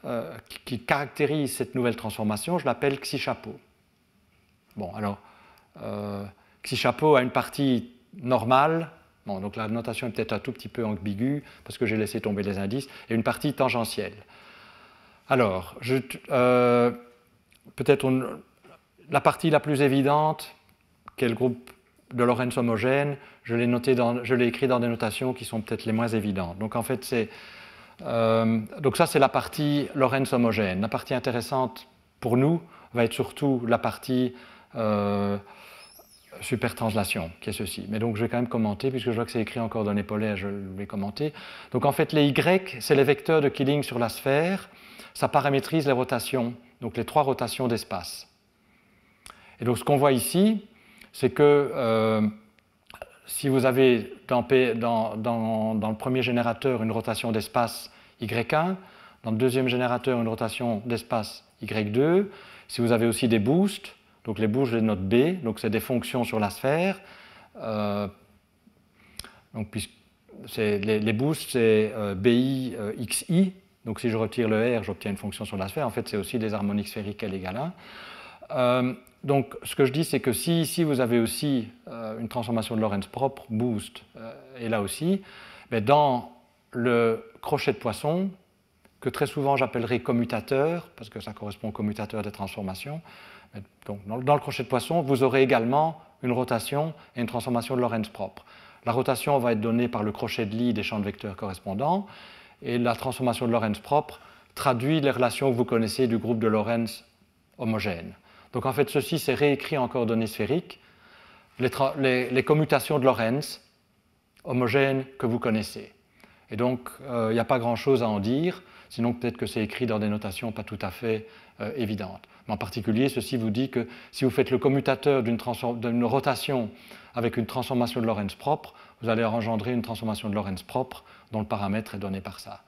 qui caractérise cette nouvelle transformation, je l'appelle Xi chapeau. Bon, alors, Xi chapeau a une partie normale. Bon, donc la notation est peut-être un tout petit peu ambiguë parce que j'ai laissé tomber les indices, et une partie tangentielle. Alors, peut-être la partie la plus évidente, qui est le groupe de Lorentz homogène, je l'ai écrit dans des notations qui sont peut-être les moins évidentes. Donc en fait, donc ça c'est la partie Lorentz homogène. La partie intéressante pour nous va être surtout la partie supertranslation, qui est ceci. Mais donc je vais quand même commenter, puisque je vois que c'est écrit en coordonnées polaires, je vais commenter. Donc en fait, les Y, c'est les vecteurs de Killing sur la sphère. Ça paramétrise les rotations, donc les trois rotations d'espace. Et donc ce qu'on voit ici, c'est que si vous avez dans le premier générateur une rotation d'espace Y1, dans le deuxième générateur une rotation d'espace Y2, si vous avez aussi des boosts, donc les boosts, je les note B, donc c'est des fonctions sur la sphère. Donc les boosts, c'est BI XI, donc si je retire le R, j'obtiens une fonction sur la sphère. En fait, c'est aussi des harmoniques sphériques L égale 1. Donc ce que je dis, c'est que si ici vous avez aussi une transformation de Lorentz propre, boost, et là aussi, mais dans le crochet de Poisson, que très souvent j'appellerai commutateur, parce que ça correspond au commutateur des transformations, donc, dans le crochet de Poisson, vous aurez également une rotation et une transformation de Lorentz propre. La rotation va être donnée par le crochet de Lie des champs de vecteurs correspondants, et la transformation de Lorentz propre traduit les relations que vous connaissez du groupe de Lorentz homogène. Donc en fait, ceci c'est réécrit en coordonnées sphériques, les commutations de Lorentz homogènes que vous connaissez. Et donc, il n'y a pas grand-chose à en dire, sinon peut-être que c'est écrit dans des notations pas tout à fait évidentes. Mais en particulier, ceci vous dit que si vous faites le commutateur d'une rotation avec une transformation de Lorentz propre, vous allez engendrer une transformation de Lorentz propre dont le paramètre est donné par ça.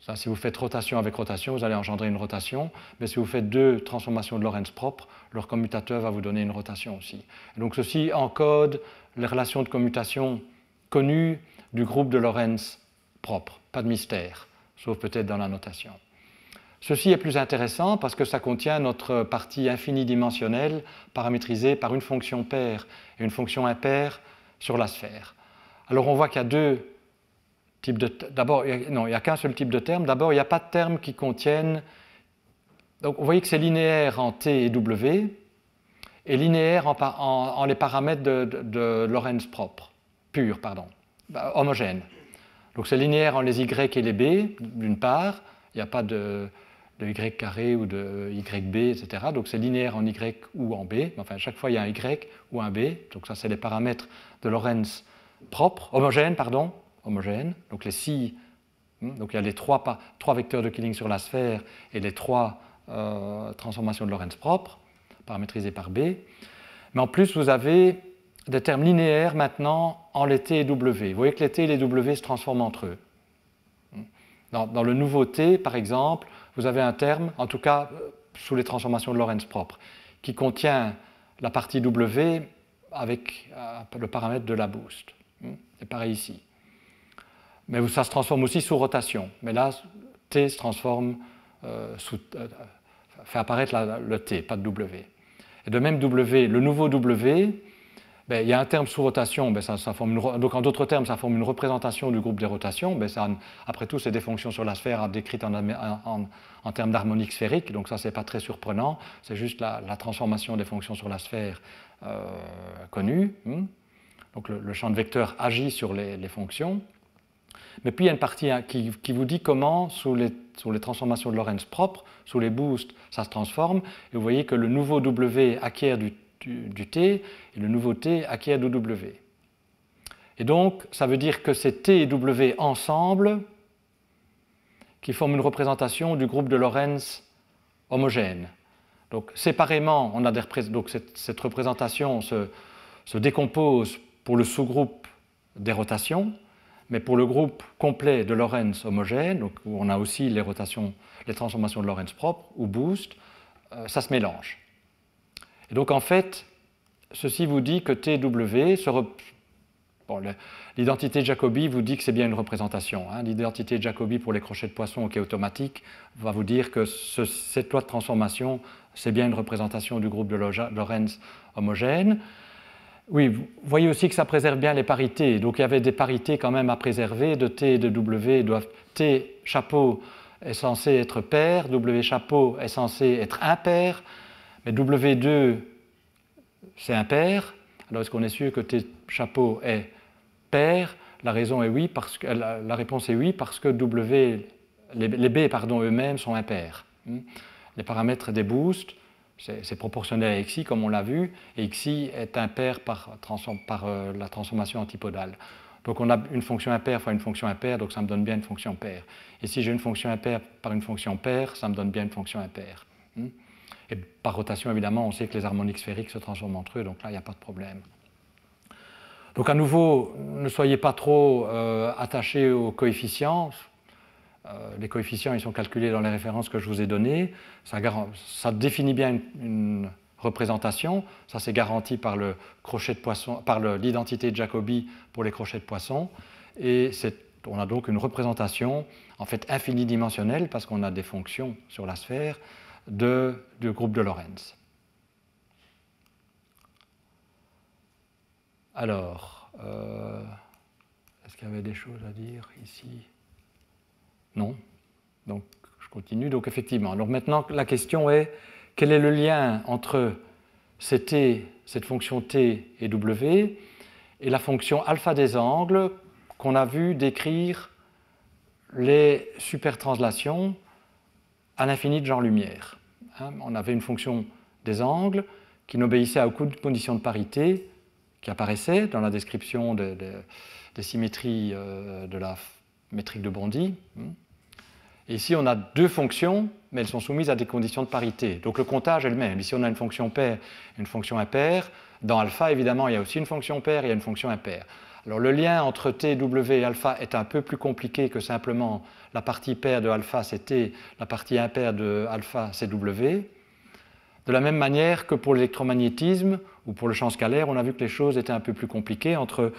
Ça, si vous faites rotation avec rotation, vous allez engendrer une rotation, mais si vous faites deux transformations de Lorentz propre, leur commutateur va vous donner une rotation aussi. Et donc ceci encode les relations de commutation connues du groupe de Lorentz propre, pas de mystère, sauf peut-être dans la notation. Ceci est plus intéressant parce que ça contient notre partie infinidimensionnelle paramétrisée par une fonction paire et une fonction impaire sur la sphère. Alors on voit qu'il y a deux types de... D'abord, non, il n'y a qu'un seul type de terme. D'abord, il n'y a pas de termes qui contiennent... Donc vous voyez que c'est linéaire en T et W et linéaire en les paramètres de Lorentz propre, pur, pardon, homogène. Donc c'est linéaire en les Y et les B, d'une part, il n'y a pas de Y carré ou de YB, etc. Donc c'est linéaire en Y ou en B, enfin chaque fois il y a un Y ou un B, donc ça c'est les paramètres de Lorentz propre, homogène, donc les si, donc il y a les trois vecteurs de Killing sur la sphère et les trois transformations de Lorentz propre, paramétrisées par B. Mais en plus vous avez des termes linéaires maintenant en les T et W. Vous voyez que les T et les W se transforment entre eux. Dans le nouveau T, par exemple, vous avez un terme, en tout cas sous les transformations de Lorentz propre, qui contient la partie W avec le paramètre de la boost. C'est pareil ici. Mais ça se transforme aussi sous rotation. Mais là, T se transforme, fait apparaître le T, pas de W. Et de même W, le nouveau W, ben, il y a un terme sous rotation, ben, ça forme donc en d'autres termes, ça forme une représentation du groupe des rotations. Ben, ça, après tout, c'est des fonctions sur la sphère décrites en termes d'harmonique sphérique, donc ça, ce n'est pas très surprenant. C'est juste la transformation des fonctions sur la sphère connue. Donc le champ de vecteurs agit sur les fonctions. Mais puis il y a une partie qui vous dit comment, sous les transformations de Lorentz propres, sous les boosts, ça se transforme. Et vous voyez que le nouveau W acquiert du T et le nouveau T acquiert du W. Et donc, ça veut dire que c'est T et W ensemble qui forment une représentation du groupe de Lorentz homogène. Donc, séparément, on a donc cette représentation se décompose pour le sous-groupe des rotations, mais pour le groupe complet de Lorentz homogène, donc où on a aussi les transformations de Lorentz propres ou boost, ça se mélange. Et donc en fait, ceci vous dit que TW, l'identité de Jacobi vous dit que c'est bien une représentation. L'identité de Jacobi pour les crochets de poisson qui est automatique va vous dire que cette loi de transformation, c'est bien une représentation du groupe de Lorentz homogène. Oui, vous voyez aussi que ça préserve bien les parités. Donc il y avait des parités quand même à préserver de T et de W. T chapeau est censé être pair, W chapeau est censé être impair, mais W2 c'est impair. Alors est-ce qu'on est sûr que T chapeau est pair? La raison est oui, la réponse est oui, parce que les B eux-mêmes sont impairs. Les paramètres des boosts, c'est proportionnel à xi, comme on l'a vu, et xi est impair par la transformation antipodale. Donc on a une fonction impaire fois une fonction impaire, donc ça me donne bien une fonction paire. Et si j'ai une fonction impaire par une fonction paire, ça me donne bien une fonction impaire. Et par rotation, évidemment, on sait que les harmoniques sphériques se transforment entre eux, donc là, il n'y a pas de problème. Donc à nouveau, ne soyez pas trop attachés aux coefficients. Les coefficients, ils sont calculés dans les références que je vous ai données. Ça définit bien une représentation. Ça, c'est garanti par le crochet de poisson, par l'identité de Jacobi pour les crochets de poisson. Et on a donc une représentation, en fait, infinidimensionnelle, parce qu'on a des fonctions sur la sphère du groupe de Lorentz. Alors, est-ce qu'il y avait des choses à dire ici ? Non. Donc, je continue. Donc, effectivement. Alors, maintenant, la question est, quel est le lien entre cette fonction t et w? et la fonction alpha des angles qu'on a vu décrire les supertranslations à l'infini de genre-lumière. On avait une fonction des angles qui n'obéissait à aucune condition de parité qui apparaissait dans la description des symétries de la métrique de Bondy. Et ici, on a deux fonctions, mais elles sont soumises à des conditions de parité. Donc le comptage est le même. Ici, on a une fonction paire et une fonction impaire. Dans alpha, évidemment, il y a aussi une fonction paire et il y a une fonction impaire. Alors le lien entre t, w et alpha est un peu plus compliqué que simplement la partie paire de alpha, c'est t, la partie impaire de alpha, c'est w. De la même manière que pour l'électromagnétisme ou pour le champ scalaire, on a vu que les choses étaient un peu plus compliquées entre,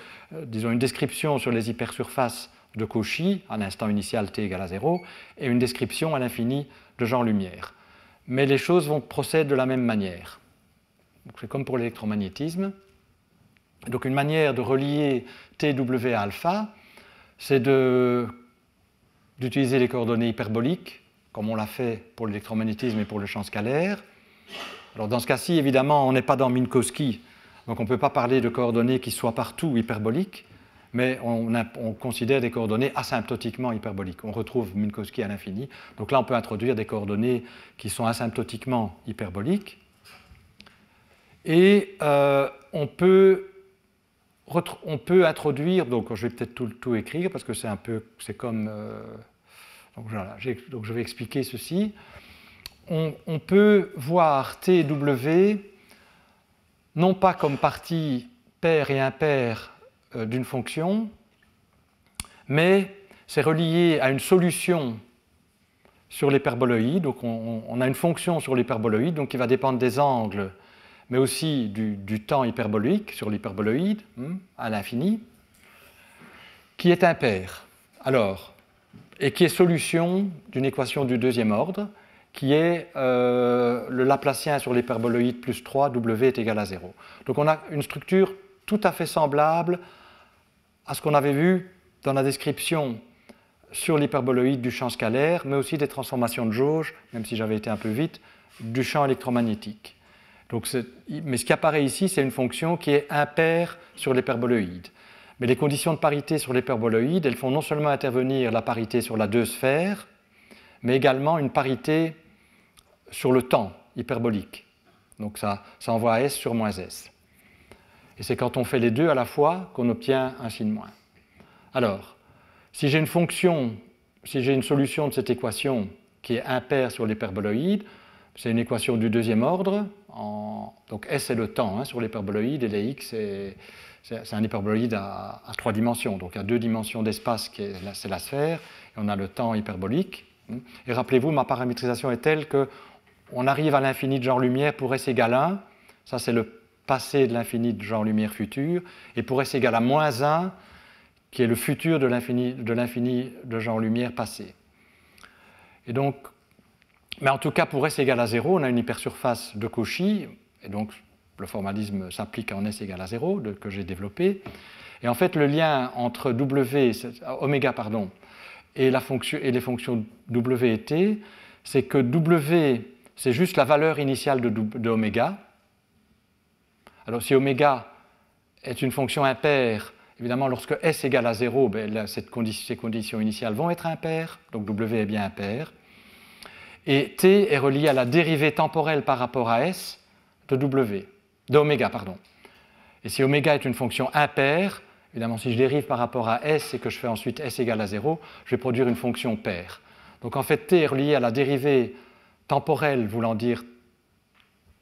disons, une description sur les hypersurfaces de Cauchy, à l'instant initial t égale à 0, et une description à l'infini de genre-lumière. Mais les choses procèdent de la même manière. C'est comme pour l'électromagnétisme. Donc une manière de relier tw à alpha, c'est d'utiliser les coordonnées hyperboliques, comme on l'a fait pour l'électromagnétisme et pour le champ scalaire. Alors dans ce cas-ci, évidemment, on n'est pas dans Minkowski, donc on ne peut pas parler de coordonnées qui soient partout hyperboliques, mais on considère des coordonnées asymptotiquement hyperboliques. On retrouve Minkowski à l'infini. Donc là, on peut introduire des coordonnées qui sont asymptotiquement hyperboliques. Et on peut introduire, donc je vais peut-être tout écrire parce que c'est comme, donc voilà, donc je vais expliquer ceci. On peut voir T et W non pas comme partie paire et impaire d'une fonction, mais c'est relié à une solution sur l'hyperboloïde. Donc on a une fonction sur l'hyperboloïde donc qui va dépendre des angles, mais aussi du temps hyperbolique sur l'hyperboloïde à l'infini, qui est impair. Alors, et qui est solution d'une équation du deuxième ordre, qui est le Laplacien sur l'hyperboloïde plus 3, W est égal à 0. Donc on a une structure tout à fait semblable à ce qu'on avait vu dans la description sur l'hyperboloïde du champ scalaire, mais aussi des transformations de jauge, même si j'avais été un peu vite, du champ électromagnétique. Donc mais ce qui apparaît ici, c'est une fonction qui est impaire sur l'hyperboloïde. Mais les conditions de parité sur l'hyperboloïde, elles font non seulement intervenir la parité sur la deux sphères, mais également une parité sur le temps hyperbolique. Donc ça envoie S sur moins S. Et c'est quand on fait les deux à la fois qu'on obtient un signe moins. Alors, si j'ai une solution de cette équation qui est impaire sur l'hyperboloïde, c'est une équation du deuxième ordre. Donc S c'est le temps sur l'hyperboloïde et les X c'est un hyperboloïde à 3 dimensions. Donc à 2 dimensions d'espace, c'est la sphère, et on a le temps hyperbolique. Et rappelez-vous, ma paramétrisation est telle qu'on arrive à l'infini de genre-lumière pour S égale 1. Ça, c'est le passé de l'infini de genre-lumière futur. Et pour S égale à moins 1, qui est le futur de l'infini de genre-lumière passé. Et donc, mais en tout cas, pour S égale à 0, on a une hypersurface de Cauchy. Et donc, le formalisme s'applique en S égale à 0, que j'ai développé. Et en fait, le lien entre oméga, et les fonctions W et T, c'est que W, c'est juste la valeur initiale de oméga. Alors si oméga est une fonction impaire, évidemment lorsque S égale à 0, ces conditions initiales vont être impaires, donc W est bien impair. Et T est relié à la dérivée temporelle par rapport à S de oméga. Et si oméga est une fonction impaire, évidemment, si je dérive par rapport à S et que je fais ensuite S égale à 0, je vais produire une fonction paire. Donc en fait, T est relié à la dérivée temporelle, voulant dire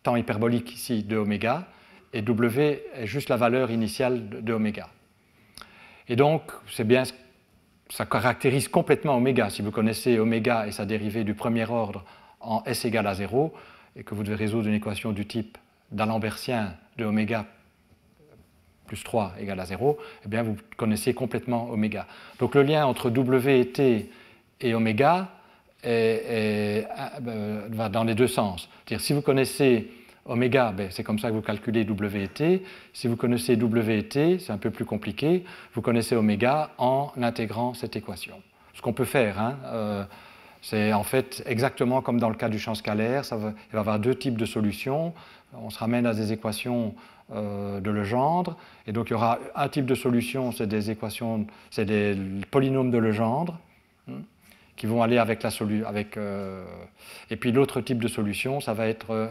temps hyperbolique ici de oméga, et W est juste la valeur initiale de oméga. Et donc, ça caractérise complètement oméga. Si vous connaissez oméga et sa dérivée du premier ordre en S égale à 0, et que vous devez résoudre une équation du type d'Alembertien de oméga plus 3 égale à 0, eh bien vous connaissez complètement oméga. Donc le lien entre W et T et oméga va dans les deux sens. C'est-à-dire si vous connaissez oméga, c'est comme ça que vous calculez W et T. Si vous connaissez W et T, c'est un peu plus compliqué, vous connaissez oméga en intégrant cette équation. Ce qu'on peut faire, C'est en fait exactement comme dans le cas du champ scalaire, il va y avoir deux types de solutions. On se ramène à des équations de Legendre, et donc il y aura un type de solution, c'est des équations, c'est des polynômes de Legendre, qui vont aller avec la solution. Et puis l'autre type de solution, ça va être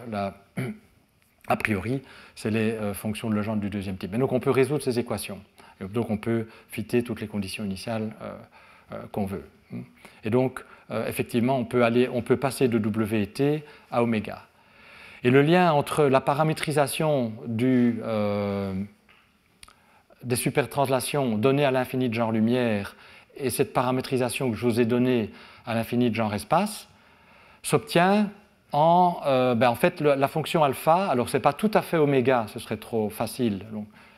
a priori, c'est les fonctions de Legendre du deuxième type. Et donc on peut résoudre ces équations. Et donc on peut fitter toutes les conditions initiales qu'on veut. Et donc effectivement, on peut passer de W et T à oméga. Et le lien entre la paramétrisation des supertranslations données à l'infini de genre lumière et cette paramétrisation que je vous ai donnée à l'infini de genre espace s'obtient en fait, la fonction alpha. Alors, ce n'est pas tout à fait oméga, ce serait trop facile.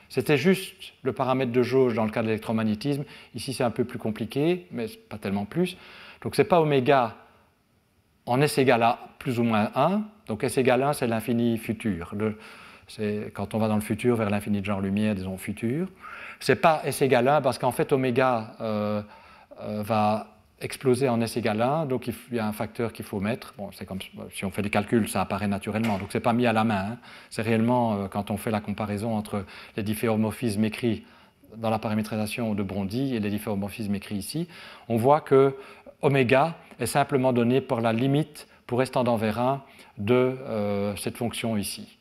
C'était juste le paramètre de jauge dans le cas de l'électromagnétisme. Ici, c'est un peu plus compliqué, mais pas tellement plus. Donc, ce n'est pas oméga en S égale à plus ou moins 1. Donc, S égale 1, c'est l'infini futur. C'est quand on va dans le futur vers l'infini de genre lumière, disons futur. Ce n'est pas S égale 1 parce qu'en fait, oméga va exploser en S égale 1, donc il y a un facteur qu'il faut mettre. Bon, c'est comme si on fait des calculs, ça apparaît naturellement, donc ce n'est pas mis à la main. Hein. C'est réellement quand on fait la comparaison entre les difféomorphismes écrits dans la paramétrisation de Brondie et les difféomorphismes écrits ici, on voit que oméga est simplement donné par la limite pour S tendant vers 1 de cette fonction ici.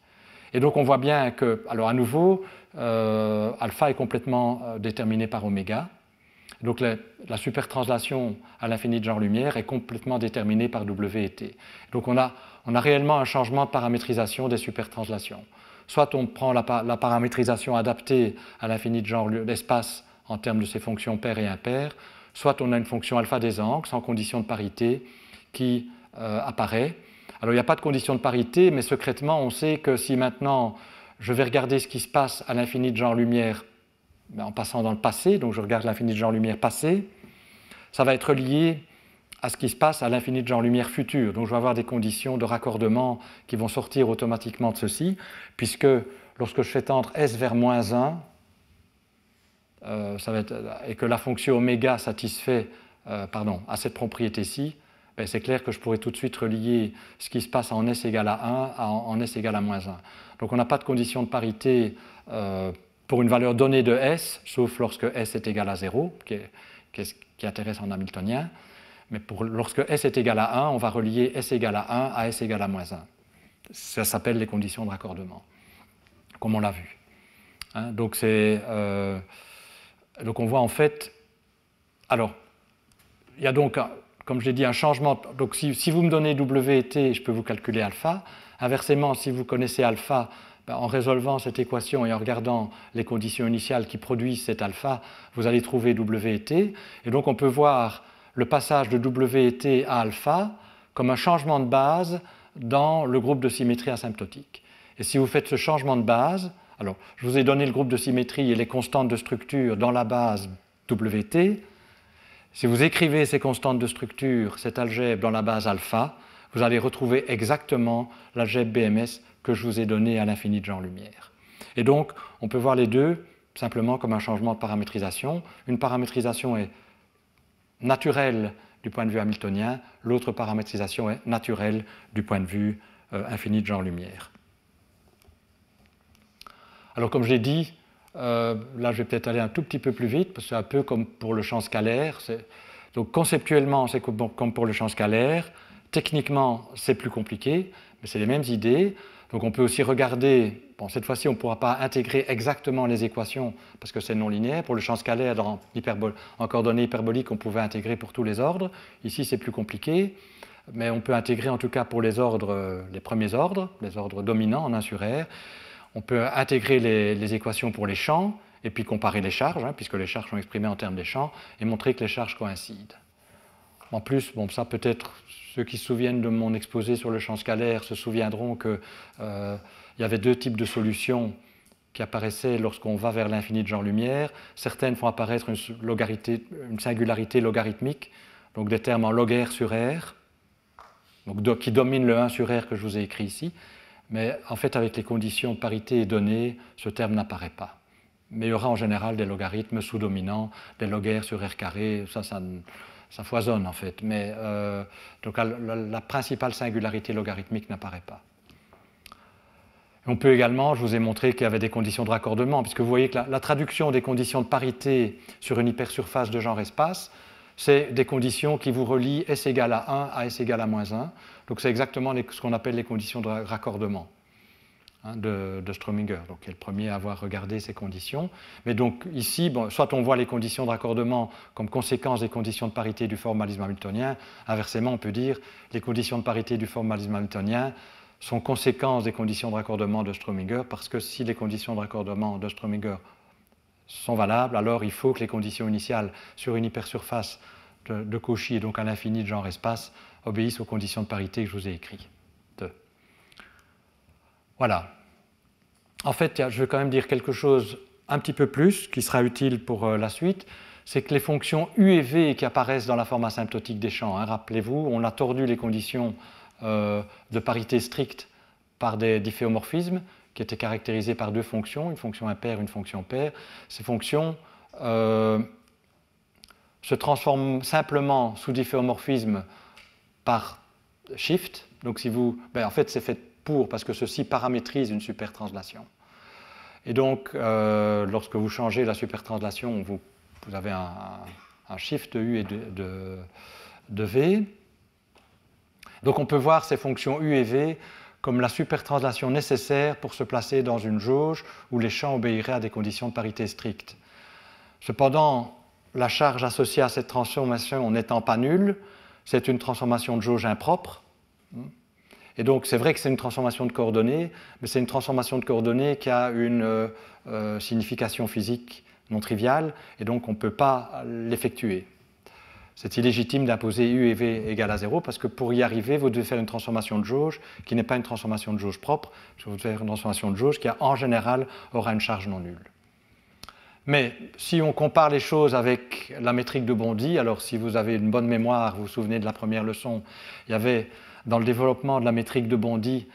Et donc on voit bien que, alors à nouveau, alpha est complètement déterminé par oméga. Donc la supertranslation à l'infini de genre lumière est complètement déterminée par W et T. Donc on a réellement un changement de paramétrisation des supertranslations. Soit on prend la paramétrisation adaptée à l'infini de genre l'espace en termes de ses fonctions paires et impaires, soit on a une fonction alpha des angles sans condition de parité qui apparaît. Alors il n'y a pas de condition de parité, mais secrètement on sait que si maintenant je vais regarder ce qui se passe à l'infini de genre lumière en passant dans le passé, donc je regarde l'infini de genre lumière passé, ça va être lié à ce qui se passe à l'infini de genre lumière futur. Donc je vais avoir des conditions de raccordement qui vont sortir automatiquement de ceci, puisque lorsque je fais tendre S vers moins 1, et que la fonction oméga satisfait à cette propriété-ci, ben c'est clair que je pourrais tout de suite relier ce qui se passe en S égale à 1 en S égale à moins 1. Donc on n'a pas de condition de parité pour une valeur donnée de S, sauf lorsque S est égal à 0, qui intéresse en hamiltonien. Mais lorsque S est égal à 1, on va relier S égale à 1 à S égale à moins 1. Ça s'appelle les conditions de raccordement, comme on l'a vu. Hein, donc on voit en fait... Alors, il y a donc, comme je l'ai dit, un changement. Donc si vous me donnez W et T, je peux vous calculer alpha. Inversement, si vous connaissez alpha, en résolvant cette équation et en regardant les conditions initiales qui produisent cet alpha, vous allez trouver W et T. Et donc on peut voir le passage de W et T à alpha comme un changement de base dans le groupe de symétrie asymptotique. Et si vous faites ce changement de base, alors je vous ai donné le groupe de symétrie et les constantes de structure dans la base WT. Si vous écrivez ces constantes de structure, cette algèbre dans la base alpha, vous allez retrouver exactement l'algèbre BMS que je vous ai donné à l'infini de genre lumière. Et donc, on peut voir les deux simplement comme un changement de paramétrisation. Une paramétrisation est naturelle du point de vue hamiltonien, l'autre paramétrisation est naturelle du point de vue infini de genre lumière. Alors, comme je l'ai dit, là je vais peut-être aller un tout petit peu plus vite, parce que c'est un peu comme pour le champ scalaire. Donc, conceptuellement, c'est comme pour le champ scalaire. Techniquement, c'est plus compliqué, mais c'est les mêmes idées. Donc on peut aussi regarder, bon, cette fois-ci on ne pourra pas intégrer exactement les équations parce que c'est non linéaire. Pour le champ scalaire, en coordonnées hyperboliques, on pouvait intégrer pour tous les ordres. Ici c'est plus compliqué, mais on peut intégrer en tout cas pour les ordres, les premiers ordres, les ordres dominants en 1 sur R. On peut intégrer les équations pour les champs et puis comparer les charges, hein, puisque les charges sont exprimées en termes des champs, et montrer que les charges coïncident. En plus, bon, ça peut-être, ceux qui se souviennent de mon exposé sur le champ scalaire se souviendront qu'il y avait deux types de solutions qui apparaissaient lorsqu'on va vers l'infini de genre lumière. Certaines font apparaître une singularité logarithmique, donc des termes en log R sur R, donc qui dominent le 1 sur R que je vous ai écrit ici. Mais en fait, avec les conditions de parité données, ce terme n'apparaît pas. Mais il y aura en général des logarithmes sous-dominants, des log R sur R carré, ça ça foisonne en fait, mais donc la principale singularité logarithmique n'apparaît pas. On peut également, je vous ai montré qu'il y avait des conditions de raccordement, puisque vous voyez que la traduction des conditions de parité sur une hypersurface de genre espace, c'est des conditions qui vous relient S égale à 1 à S égale à moins 1. Donc c'est exactement ce qu'on appelle les conditions de raccordement de Strominger, donc qui est le premier à avoir regardé ces conditions. Mais donc ici, bon, soit on voit les conditions de raccordement comme conséquence des conditions de parité du formalisme hamiltonien, inversement on peut dire les conditions de parité du formalisme hamiltonien sont conséquences des conditions de raccordement de Strominger, parce que si les conditions de raccordement de Strominger sont valables, alors il faut que les conditions initiales sur une hypersurface de Cauchy et donc à l'infini de genre espace obéissent aux conditions de parité que je vous ai écrites. Voilà. En fait, je vais quand même dire quelque chose un petit peu plus qui sera utile pour la suite, c'est que les fonctions U et V qui apparaissent dans la forme asymptotique des champs, rappelez-vous, on a tordu les conditions de parité stricte par des difféomorphismes qui étaient caractérisés par deux fonctions, une fonction impaire, une fonction paire. Ces fonctions se transforment simplement sous difféomorphisme par shift. Donc si vous, en fait c'est fait parce que ceci paramétrise une supertranslation. Et donc lorsque vous changez la supertranslation, vous avez un shift de U et de V. Donc on peut voir ces fonctions U et V comme la supertranslation nécessaire pour se placer dans une jauge où les champs obéiraient à des conditions de parité stricte. Cependant, la charge associée à cette transformation n'étant pas nulle, c'est une transformation de jauge impropre. Et donc c'est vrai que c'est une transformation de coordonnées, mais c'est une transformation de coordonnées qui a une signification physique non triviale, et donc on ne peut pas l'effectuer. C'est illégitime d'imposer U et V égale à 0, parce que pour y arriver, vous devez faire une transformation de jauge qui n'est pas une transformation de jauge propre, parce que vous devez faire une transformation de jauge qui, en général, aura une charge non nulle. Mais si on compare les choses avec la métrique de Bondy, alors si vous avez une bonne mémoire, vous vous souvenez de la première leçon, il y avait dans le développement de la métrique de Bondy,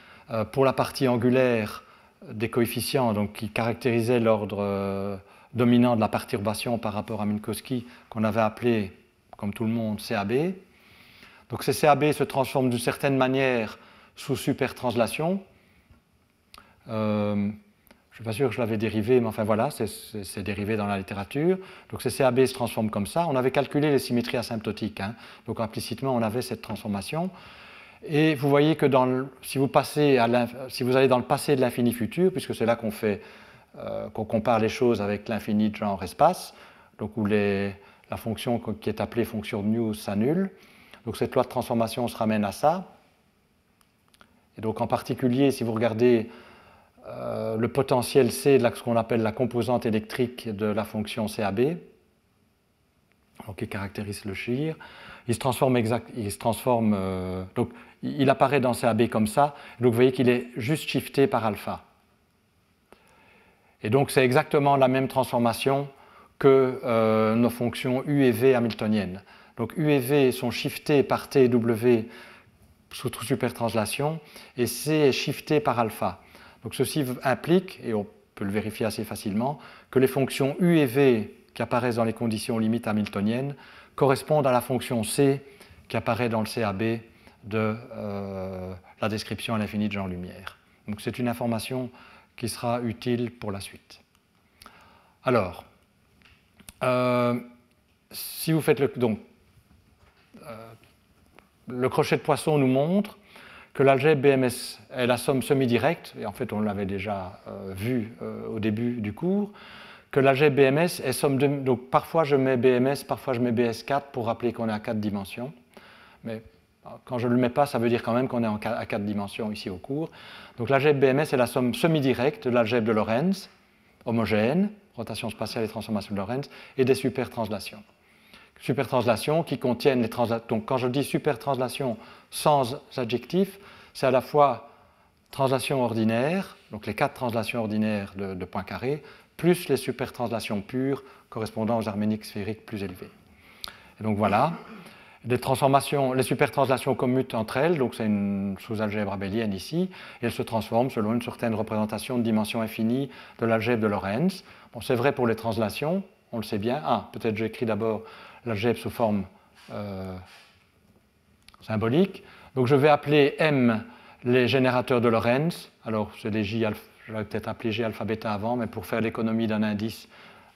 pour la partie angulaire des coefficients, donc qui caractérisait l'ordre dominant de la perturbation par rapport à Minkowski, qu'on avait appelé comme tout le monde, CAB. Donc ces CAB se transforment d'une certaine manière sous supertranslation. Je ne suis pas sûr que je l'avais dérivé, mais enfin voilà, c'est dérivé dans la littérature. Donc ces CAB se transforment comme ça. On avait calculé les symétries asymptotiques, donc implicitement on avait cette transformation. Et vous voyez que si vous allez dans le passé de l'infini futur, puisque c'est là qu'on compare les choses avec l'infini de genre espace, donc où la fonction qui est appelée fonction de News s'annule. Donc cette loi de transformation se ramène à ça. Et donc en particulier, si vous regardez le potentiel C de ce qu'on appelle la composante électrique de la fonction CAB, donc qui caractérise le shear, donc il apparaît dans CAB comme ça. Donc vous voyez qu'il est juste shifté par alpha. Et donc c'est exactement la même transformation que nos fonctions U et V hamiltoniennes. Donc U et V sont shiftés par T et W sous supertranslation, et C est shifté par alpha. Donc ceci implique, et on peut le vérifier assez facilement, que les fonctions U et V qui apparaissent dans les conditions limites hamiltoniennes correspondent à la fonction C qui apparaît dans le CAB de la description à l'infini de Jean-Lumière. Donc c'est une information qui sera utile pour la suite. Alors, si vous faites le crochet de Poisson nous montre que l'algèbre BMS est la somme semi-directe, et en fait on l'avait déjà vu au début du cours, que l'algèbre BMS est somme de... Donc parfois je mets BMS, parfois je mets BS4 pour rappeler qu'on est à 4 dimensions, mais quand je ne le mets pas, ça veut dire quand même qu'on est à 4 dimensions ici au cours. Donc l'algèbre BMS est la somme semi-directe de l'algèbre de Lorentz, homogène, rotation spatiale et transformation de Lorentz, et des supertranslations. Supertranslations qui contiennent les translations. Donc quand je dis supertranslation sans adjectif, c'est à la fois translation ordinaire, donc les 4 translations ordinaires de Poincaré, plus les supertranslations pures correspondant aux harmoniques sphériques plus élevées. Et donc voilà, les supertranslations commutent entre elles, donc c'est une sous-algèbre abélienne ici, et elles se transforment selon une certaine représentation de dimension infinie de l'algèbre de Lorentz. Bon, c'est vrai pour les translations, on le sait bien. Peut-être j'écris d'abord l'algèbre sous forme symboliques. Donc je vais appeler M les générateurs de Lorentz. Alors c'est des J, j'aurais peut-être appelé G alpha bêta avant, mais pour faire l'économie d'un indice,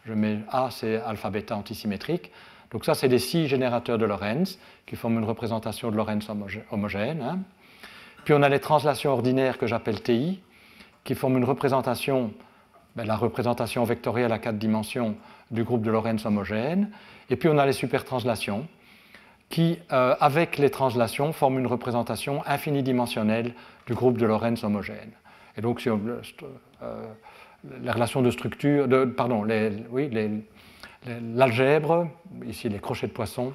je mets A, c'est alpha bêta antisymétrique. Donc ça, c'est des 6 générateurs de Lorentz qui forment une représentation de Lorentz homogène. Hein. Puis on a les translations ordinaires que j'appelle TI, qui forment une représentation, la représentation vectorielle à 4 dimensions du groupe de Lorentz homogène. Et puis on a les supertranslations, qui, avec les translations, forment une représentation infinidimensionnelle du groupe de Lorentz homogène. Et donc, les relations de structure, l'algèbre, ici les crochets de Poisson,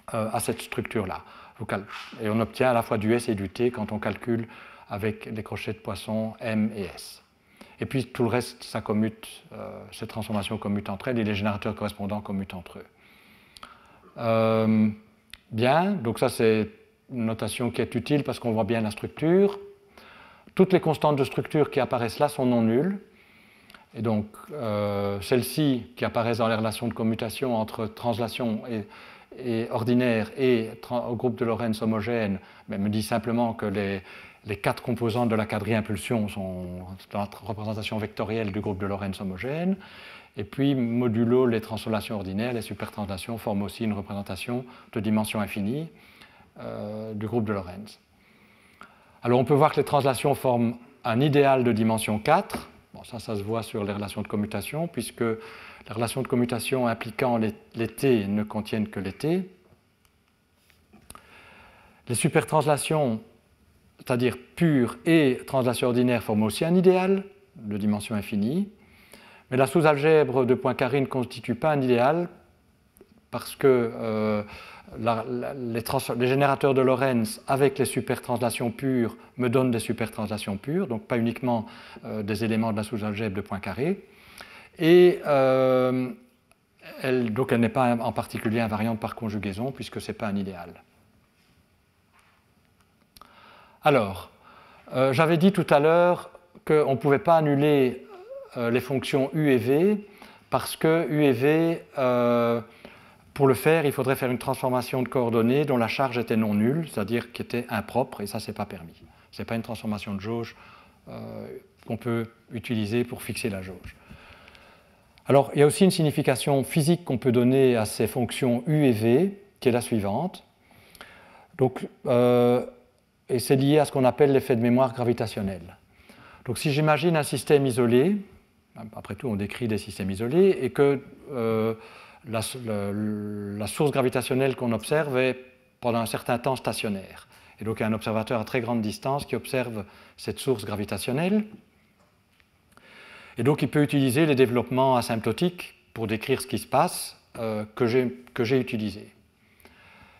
a cette structure-là. Et on obtient à la fois du S et du T quand on calcule avec les crochets de Poisson M et S. Et puis tout le reste, ça commute, ces transformations commutent entre elles et les générateurs correspondants commutent entre eux. Bien, donc ça c'est une notation qui est utile parce qu'on voit bien la structure. Toutes les constantes de structure qui apparaissent là sont non nulles. Et donc, celles-ci qui apparaissent dans les relations de commutation entre translation et ordinaire et au groupe de Lorentz homogène, me disent simplement que les 4 composantes de la quadri-impulsion sont dans la représentation vectorielle du groupe de Lorentz homogène. Et puis, modulo les translations ordinaires, les supertranslations forment aussi une représentation de dimension infinie du groupe de Lorentz. Alors, on peut voir que les translations forment un idéal de dimension 4. Bon, ça se voit sur les relations de commutation, puisque les relations de commutation impliquant les T ne contiennent que les T. Les supertranslations, c'est-à-dire pures et translations ordinaires, forment aussi un idéal de dimension infinie. Mais la sous-algèbre de Poincaré ne constitue pas un idéal parce que les générateurs de Lorentz avec les supertranslations pures me donnent des supertranslations pures, donc pas uniquement des éléments de la sous-algèbre de Poincaré. Et donc elle n'est pas en particulier invariante par conjugaison puisque ce n'est pas un idéal. Alors, j'avais dit tout à l'heure qu'on ne pouvait pas annuler les fonctions U et V parce que U et V, pour le faire, il faudrait faire une transformation de coordonnées dont la charge était non nulle, c'est-à-dire qui était impropre, et ça, ce n'est pas permis. Ce n'est pas une transformation de jauge qu'on peut utiliser pour fixer la jauge. Alors, il y a aussi une signification physique qu'on peut donner à ces fonctions U et V, qui est la suivante. Donc, et c'est lié à ce qu'on appelle l'effet de mémoire gravitationnel. Donc, si j'imagine un système isolé, après tout, on décrit des systèmes isolés, et que la source gravitationnelle qu'on observe est pendant un certain temps stationnaire. Et donc, il y a un observateur à très grande distance qui observe cette source gravitationnelle. Et donc, il peut utiliser les développements asymptotiques pour décrire ce qui se passe que j'ai utilisés.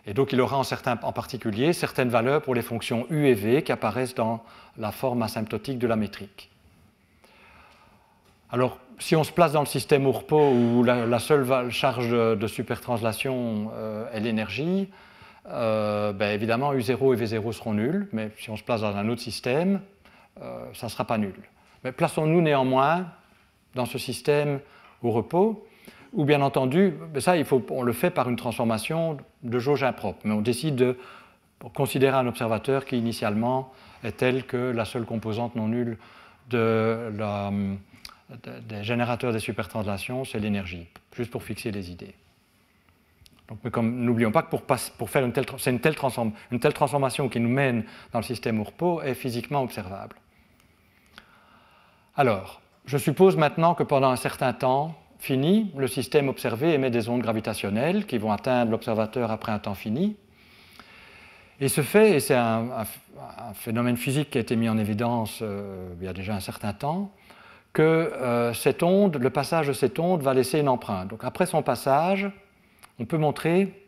Et donc, il aura en particulier certaines valeurs pour les fonctions U et V qui apparaissent dans la forme asymptotique de la métrique. Alors, si on se place dans le système Ourpeau où la seule charge de supertranslation est l'énergie, évidemment U0 et V0 seront nuls, mais si on se place dans un autre système, ça ne sera pas nul. Mais plaçons-nous néanmoins dans ce système au repos, où bien entendu, ça on le fait par une transformation de jauge impropre, mais on décide de considérer un observateur qui initialement est tel que la seule composante non nulle des générateurs des supertranslations, c'est l'énergie, juste pour fixer les idées. Donc, mais n'oublions pas que pour faire une telle transformation qui nous mène dans le système Ourpeau est physiquement observable. Alors, je suppose maintenant que pendant un certain temps fini, le système observé émet des ondes gravitationnelles qui vont atteindre l'observateur après un temps fini. Et ce fait, et c'est un phénomène physique qui a été mis en évidence il y a déjà un certain temps, que cette onde, le passage de cette onde va laisser une empreinte. Donc après son passage, on peut montrer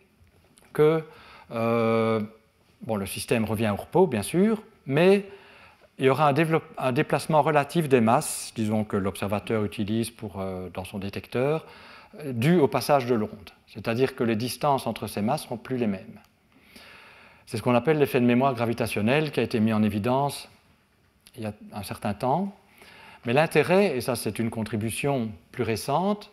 que le système revient au repos, bien sûr, mais il y aura un déplacement relatif des masses, disons que l'observateur utilise dans son détecteur, dû au passage de l'onde. C'est-à-dire que les distances entre ces masses ne seront plus les mêmes. C'est ce qu'on appelle l'effet de mémoire gravitationnel qui a été mis en évidence il y a un certain temps. Mais l'intérêt, et ça c'est une contribution plus récente,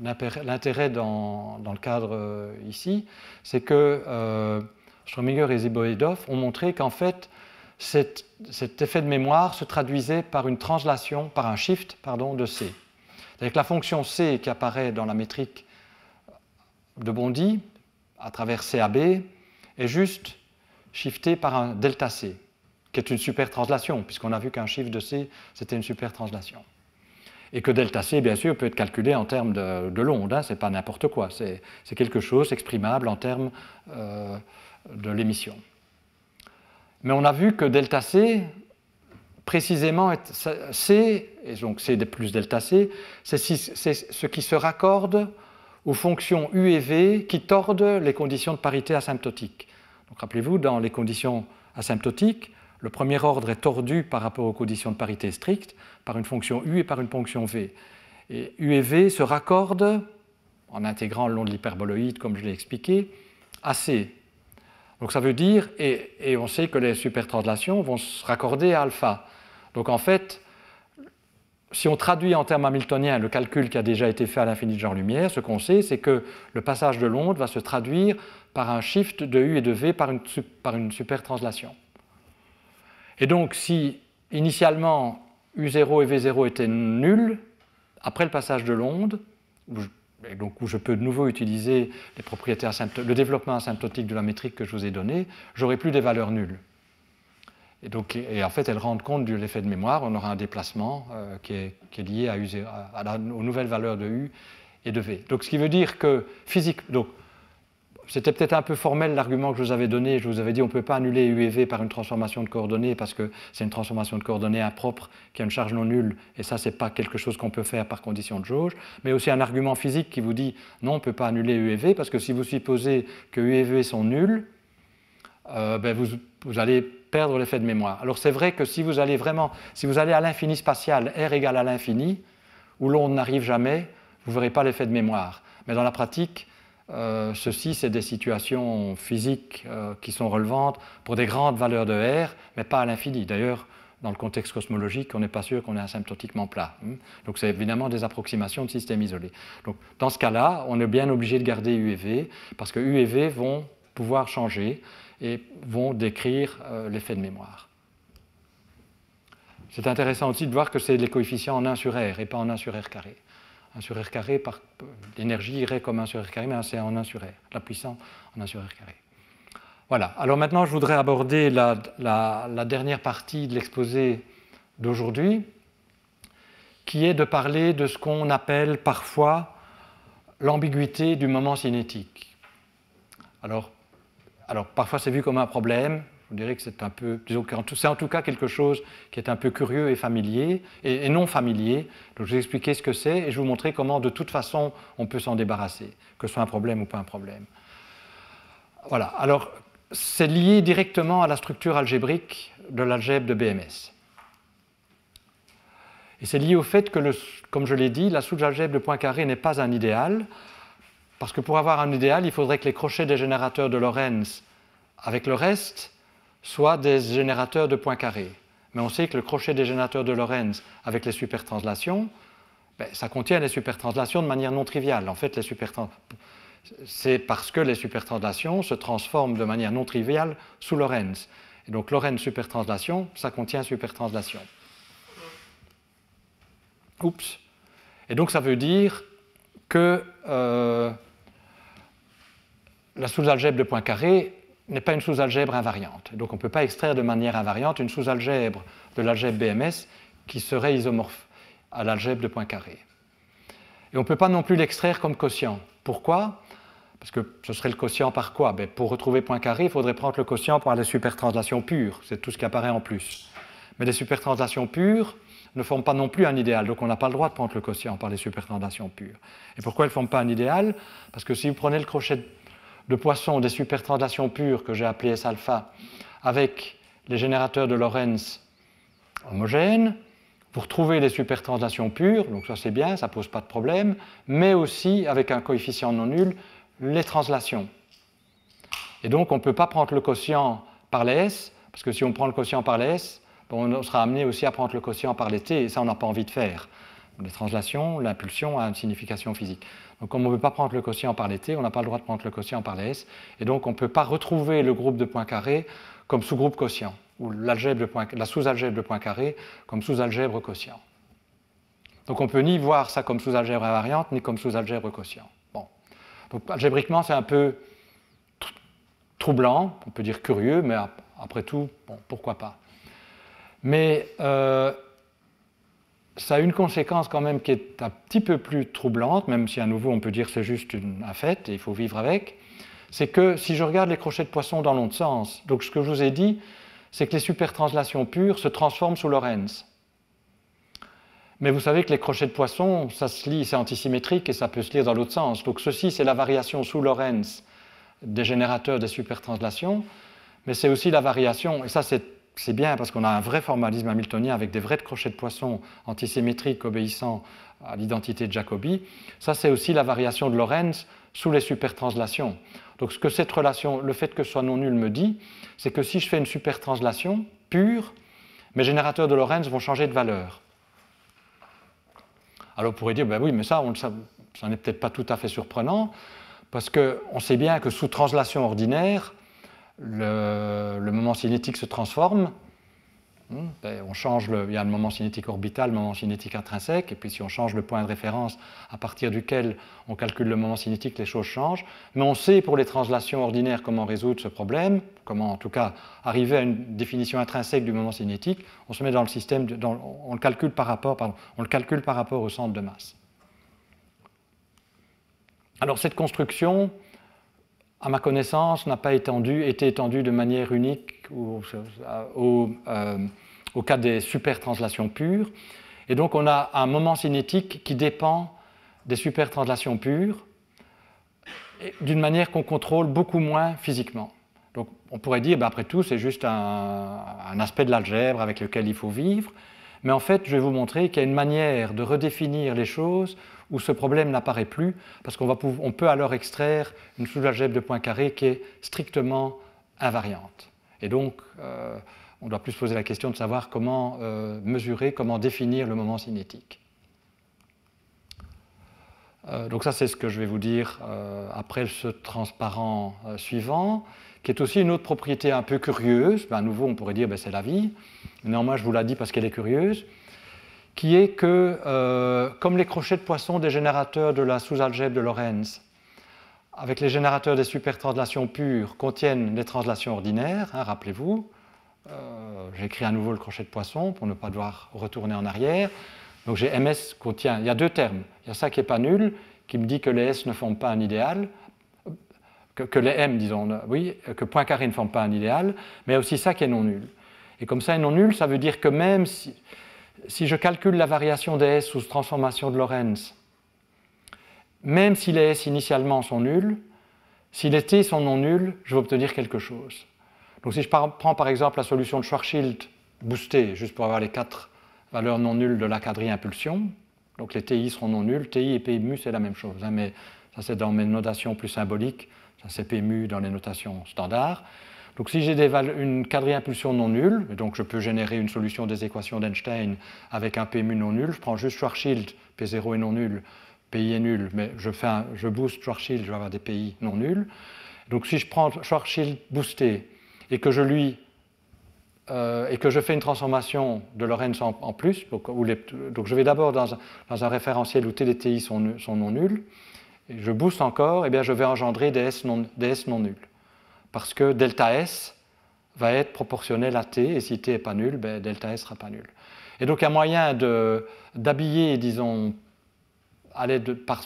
l'intérêt dans le cadre ici, c'est que Strominger et Ziboedov ont montré qu'en fait, cet effet de mémoire se traduisait par une translation, par un shift de C. C'est-à-dire que la fonction C qui apparaît dans la métrique de Bondy, à travers CAB, est juste shiftée par un delta C, qui est une supertranslation, puisqu'on a vu qu'un chiffre de C, c'était une supertranslation. Et que delta C, bien sûr, peut être calculé en termes de l'onde, hein, ce n'est pas n'importe quoi, c'est quelque chose exprimable en termes de l'émission. Mais on a vu que delta C, précisément, C, et donc C plus delta C, c'est ce qui se raccorde aux fonctions U et V qui tordent les conditions de parité asymptotique. Donc rappelez-vous, dans les conditions asymptotiques, le premier ordre est tordu par rapport aux conditions de parité strictes par une fonction U et par une fonction V. Et U et V se raccordent, en intégrant le long de l'hyperboloïde, comme je l'ai expliqué, à C. Donc ça veut dire, et on sait que les supertranslations vont se raccorder à alpha. Donc en fait, si on traduit en termes hamiltoniens le calcul qui a déjà été fait à l'infini de Jean-Lumière, ce qu'on sait, c'est que le passage de l'onde va se traduire par un shift de U et de V par une supertranslation. Et donc si initialement U0 et V0 étaient nuls, après le passage de l'onde, où je peux de nouveau utiliser les propriétés le développement asymptotique de la métrique que je vous ai donné, j'aurai plus des valeurs nulles. Et en fait, elles rendent compte de l'effet de mémoire. On aura un déplacement qui est lié aux nouvelles valeurs de U et de V. Donc, ce qui veut dire que c'était peut-être un peu formel l'argument que je vous avais donné. Je vous avais dit qu'on ne peut pas annuler U et V par une transformation de coordonnées parce que c'est une transformation de coordonnées impropre qui a une charge non nulle. Et ça, ce n'est pas quelque chose qu'on peut faire par condition de jauge. Mais aussi un argument physique qui vous dit non, on ne peut pas annuler U et V parce que si vous supposez que U et V sont nuls, vous allez perdre l'effet de mémoire. Alors c'est vrai que si vous allez à l'infini spatial, R égale à l'infini, où l'onde n'arrive jamais, vous ne verrez pas l'effet de mémoire. Mais dans la pratique, ceci, c'est des situations physiques qui sont relevantes pour des grandes valeurs de R, mais pas à l'infini. D'ailleurs, dans le contexte cosmologique, on n'est pas sûr qu'on est asymptotiquement plat. Donc c'est évidemment des approximations de systèmes isolés. Donc dans ce cas-là, on est bien obligé de garder U et V, parce que U et V vont pouvoir changer et vont décrire l'effet de mémoire. C'est intéressant aussi de voir que c'est les coefficients en 1 sur R et pas en 1 sur R carré. 1 sur R carré, l'énergie irait comme 1 sur R carré, mais c'est en 1 sur R, la puissance en 1 sur R carré. Voilà, alors maintenant je voudrais aborder la dernière partie de l'exposé d'aujourd'hui, qui est de parler de ce qu'on appelle parfois l'ambiguïté du moment cinétique. Alors parfois c'est vu comme un problème, je dirais que c'est un peu, c'est en tout cas quelque chose qui est un peu curieux et familier, et non familier. Donc je vais expliquer ce que c'est et je vais vous montrer comment de toute façon on peut s'en débarrasser, que ce soit un problème ou pas un problème. Voilà, alors c'est lié directement à la structure algébrique de l'algèbre de BMS. Et c'est lié au fait que, comme je l'ai dit, la sous-algèbre de Poincaré n'est pas un idéal, parce que pour avoir un idéal, il faudrait que les crochets des générateurs de Lorentz avec le reste soient des générateurs de Poincaré. Mais on sait que le crochet des générateurs de Lorentz avec les supertranslations, ça contient les supertranslations de manière non triviale. En fait, c'est parce que les supertranslations se transforment de manière non triviale sous Lorentz. Et donc Lorentz supertranslation, ça contient supertranslation. Oups. Et donc ça veut dire que la sous-algèbre de Poincaré n'est pas une sous-algèbre invariante. Donc on ne peut pas extraire de manière invariante une sous-algèbre de l'algèbre BMS qui serait isomorphe à l'algèbre de Poincaré. Et on ne peut pas non plus l'extraire comme quotient. Pourquoi ? Parce que ce serait le quotient par quoi ? Pour retrouver Poincaré, il faudrait prendre le quotient par les supertranslations pures. C'est tout ce qui apparaît en plus. Mais les supertranslations pures ne forment pas non plus un idéal. Donc on n'a pas le droit de prendre le quotient par les supertranslations pures. Et pourquoi elles ne forment pas un idéal ? Parce que si vous prenez le crochet de Poisson des supertranslations pures que j'ai appelé S-alpha avec les générateurs de Lorentz homogènes, vous retrouvez les supertranslations pures, donc ça c'est bien, ça ne pose pas de problème, mais aussi avec un coefficient non nul, les translations. Et donc on ne peut pas prendre le quotient par les S, parce que si on prend le quotient par les S, on sera amené aussi à prendre le quotient par les T, et ça on n'a pas envie de faire. Les translations, l'impulsion a une signification physique. Donc comme on ne peut pas prendre le quotient par les t, on n'a pas le droit de prendre le quotient par les s, et donc on ne peut pas retrouver le groupe de points carrés comme sous-groupe quotient, ou la sous-algèbre de points carrés comme sous-algèbre quotient. Donc on ne peut ni voir ça comme sous-algèbre invariante, ni comme sous-algèbre quotient. Bon. Donc algébriquement, c'est un peu troublant, on peut dire curieux, mais après tout, bon, pourquoi pas. Mais ça a une conséquence quand même qui est un petit peu plus troublante, même si à nouveau on peut dire que c'est juste un fait et il faut vivre avec, c'est que si je regarde les crochets de poisson dans l'autre sens, donc ce que je vous ai dit, c'est que les supertranslations pures se transforment sous Lorentz. Mais vous savez que les crochets de poisson, ça se lit, c'est antisymétrique et ça peut se lire dans l'autre sens. Donc ceci, c'est la variation sous Lorentz des générateurs des supertranslations, mais c'est aussi la variation, et ça c'est bien parce qu'on a un vrai formalisme hamiltonien avec des vrais crochets de poisson antisymétriques obéissant à l'identité de Jacobi. Ça, c'est aussi la variation de Lorentz sous les supertranslations. Donc, ce que cette relation, le fait que ce soit non nul me dit, c'est que si je fais une supertranslation pure, mes générateurs de Lorentz vont changer de valeur. Alors, on pourrait dire, ben oui, mais ça n'est peut-être pas tout à fait surprenant, parce qu'on sait bien que sous translation ordinaire, le moment cinétique se transforme. On change il y a le moment cinétique orbital, le moment cinétique intrinsèque, et puis si on change le point de référence à partir duquel on calcule le moment cinétique, les choses changent. Mais on sait pour les translations ordinaires comment résoudre ce problème, comment en tout cas arriver à une définition intrinsèque du moment cinétique. On se met dans le système, on le calcule par rapport au centre de masse. Alors cette construction, à ma connaissance, n'a pas été étendue de manière unique au cas des supertranslations pures. Et donc on a un moment cinétique qui dépend des supertranslations pures d'une manière qu'on contrôle beaucoup moins physiquement. Donc on pourrait dire, après tout, c'est juste un aspect de l'algèbre avec lequel il faut vivre. Mais en fait, je vais vous montrer qu'il y a une manière de redéfinir les choses où ce problème n'apparaît plus, parce qu'on peut alors extraire une sous-algèbre de points carrés qui est strictement invariante. Et donc, on doit plus se poser la question de savoir comment mesurer, comment définir le moment cinétique. Donc ça, c'est ce que je vais vous dire après ce transparent suivant, qui est aussi une autre propriété un peu curieuse. À nouveau, on pourrait dire c'est la vie. Néanmoins, je vous l'ai dit parce qu'elle est curieuse, qui est que, comme les crochets de poisson des générateurs de la sous-algèbre de Lorentz, avec les générateurs des supertranslations pures, contiennent les translations ordinaires, rappelez-vous, j'ai écrit à nouveau le crochet de poisson pour ne pas devoir retourner en arrière. Donc j'ai MS contient, il y a deux termes. Il y a ça qui n'est pas nul, qui me dit que les S ne forment pas un idéal, que les M, disons, oui, que point carré ne forme pas un idéal, mais il y a aussi ça qui est non nul. Et comme ça est non nul, ça veut dire que même si je calcule la variation des S sous transformation de Lorentz, même si les S initialement sont nuls, si les T sont non nuls, je vais obtenir quelque chose. Donc si je prends par exemple la solution de Schwarzschild boostée, juste pour avoir les 4 valeurs non nulles de la quadrille impulsion, donc les TI seront non nuls, TI et P mu c'est la même chose, mais ça c'est dans mes notations plus symboliques, ça c'est P mu dans les notations standards. Donc si j'ai une quadrille impulsion non nulle, et donc je peux générer une solution des équations d'Einstein avec un P mu non nul, je prends juste Schwarzschild, P0 est non nul, PI est nul, mais je booste Schwarzschild, je vais avoir des PI non nuls. Donc si je prends Schwarzschild boosté et que je fais une transformation de Lorentz en plus, donc je vais d'abord dans un référentiel où les TI sont non nuls, et je booste encore, et bien je vais engendrer des S non nuls. Parce que delta S va être proportionnel à T, et si T n'est pas nul, ben delta S ne sera pas nul. Et donc il y a moyen d'habiller, disons, à l'aide par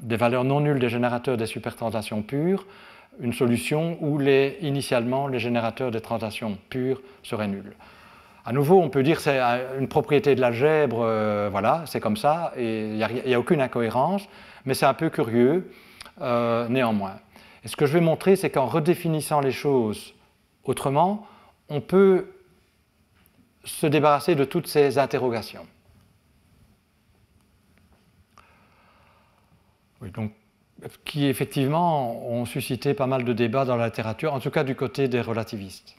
des valeurs non nulles des générateurs des supertranslations pures, une solution où initialement les générateurs des translations pures seraient nuls. À nouveau, on peut dire que c'est une propriété de l'algèbre, voilà, c'est comme ça, et il n'y a aucune incohérence, mais c'est un peu curieux néanmoins. Et ce que je vais montrer, c'est qu'en redéfinissant les choses autrement, on peut se débarrasser de toutes ces interrogations. Oui, donc, qui effectivement ont suscité pas mal de débats dans la littérature, en tout cas du côté des relativistes.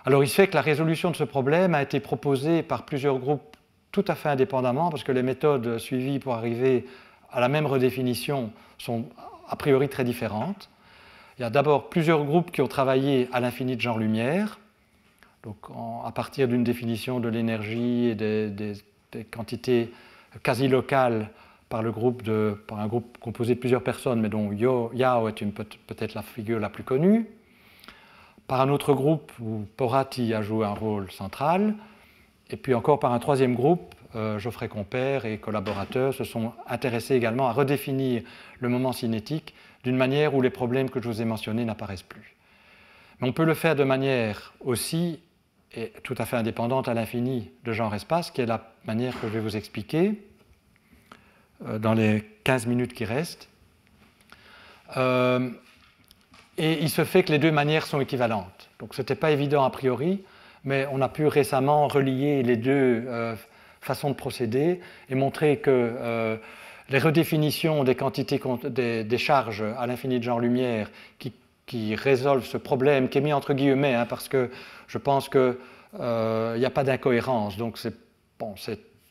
Alors il se fait que la résolution de ce problème a été proposée par plusieurs groupes tout à fait indépendamment, parce que les méthodes suivies pour arriver à la même redéfinition sont a priori très différentes. Il y a d'abord plusieurs groupes qui ont travaillé à l'infini de Jean-Lumière, donc à partir d'une définition de l'énergie et des quantités quasi locales par un groupe composé de plusieurs personnes, mais dont Yao est peut-être la figure la plus connue, par un autre groupe où Porati a joué un rôle central, et puis encore par un troisième groupe, Geoffrey Compère et collaborateurs se sont intéressés également à redéfinir le moment cinétique d'une manière où les problèmes que je vous ai mentionnés n'apparaissent plus. Mais on peut le faire de manière aussi et tout à fait indépendante à l'infini de genre-espace, qui est la manière que je vais vous expliquer dans les 15 minutes qui restent. Et il se fait que les deux manières sont équivalentes. Donc ce n'était pas évident a priori, mais on a pu récemment relier les deux façons de procéder et montrer que les redéfinitions des quantités, des charges à l'infini de genre-lumière qui résolvent ce problème, qui est mis entre guillemets, hein, parce que je pense qu'il n'y a pas d'incohérence. Donc c'est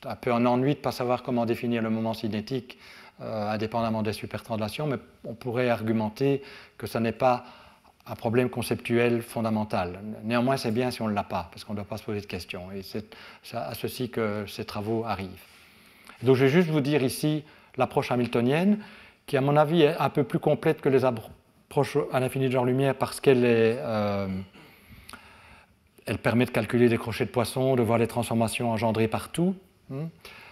un peu un ennui de ne pas savoir comment définir le moment cinétique indépendamment des supertranslations, mais on pourrait argumenter que ce n'est pas un problème conceptuel fondamental. Néanmoins, c'est bien si on ne l'a pas, parce qu'on ne doit pas se poser de questions. Et c'est à ceci que ces travaux arrivent. Donc je vais juste vous dire ici l'approche hamiltonienne, qui à mon avis est un peu plus complète que les approches à l'infini de genre-lumière, parce qu'elle elle permet de calculer des crochets de Poisson, de voir les transformations engendrées partout,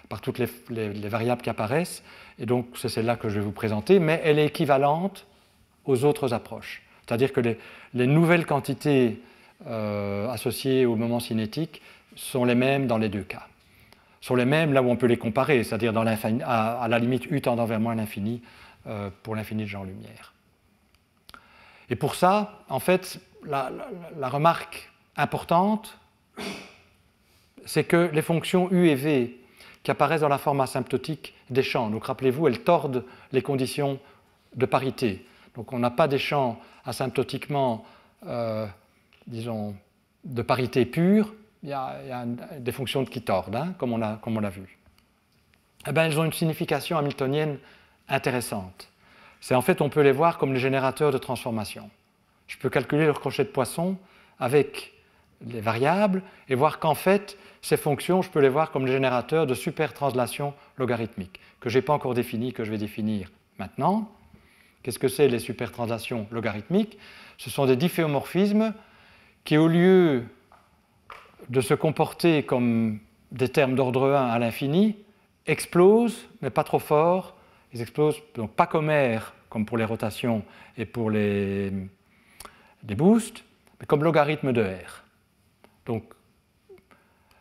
par toutes les variables qui apparaissent. Et donc c'est celle-là que je vais vous présenter, mais elle est équivalente aux autres approches. C'est-à-dire que les nouvelles quantités associées au moment cinétique sont les mêmes dans les deux cas. Sont les mêmes là où on peut les comparer, c'est-à-dire à la limite U tendant vers moins l'infini pour l'infini de genre-lumière. Et pour ça, en fait, la remarque importante, c'est que les fonctions U et V qui apparaissent dans la forme asymptotique des champs, donc rappelez-vous, elles tordent les conditions de parité. Donc on n'a pas des champs asymptotiquement, disons, de parité pure, il y a des fonctions qui tordent, hein, comme on l'a vu. Eh bien, elles ont une signification hamiltonienne intéressante. C'est en fait, on peut les voir comme les générateurs de transformation. Je peux calculer leur crochet de Poisson avec les variables et voir qu'en fait, ces fonctions, je peux les voir comme les générateurs de supertranslations logarithmiques, que je n'ai pas encore définies, que je vais définir maintenant. Qu'est-ce que c'est les supertranslations logarithmiques? Ce sont des difféomorphismes qui, au lieu de se comporter comme des termes d'ordre 1 à l'infini, explosent, mais pas trop fort. Ils explosent, donc pas comme R, comme pour les rotations et pour les boosts, mais comme logarithme de R. Donc,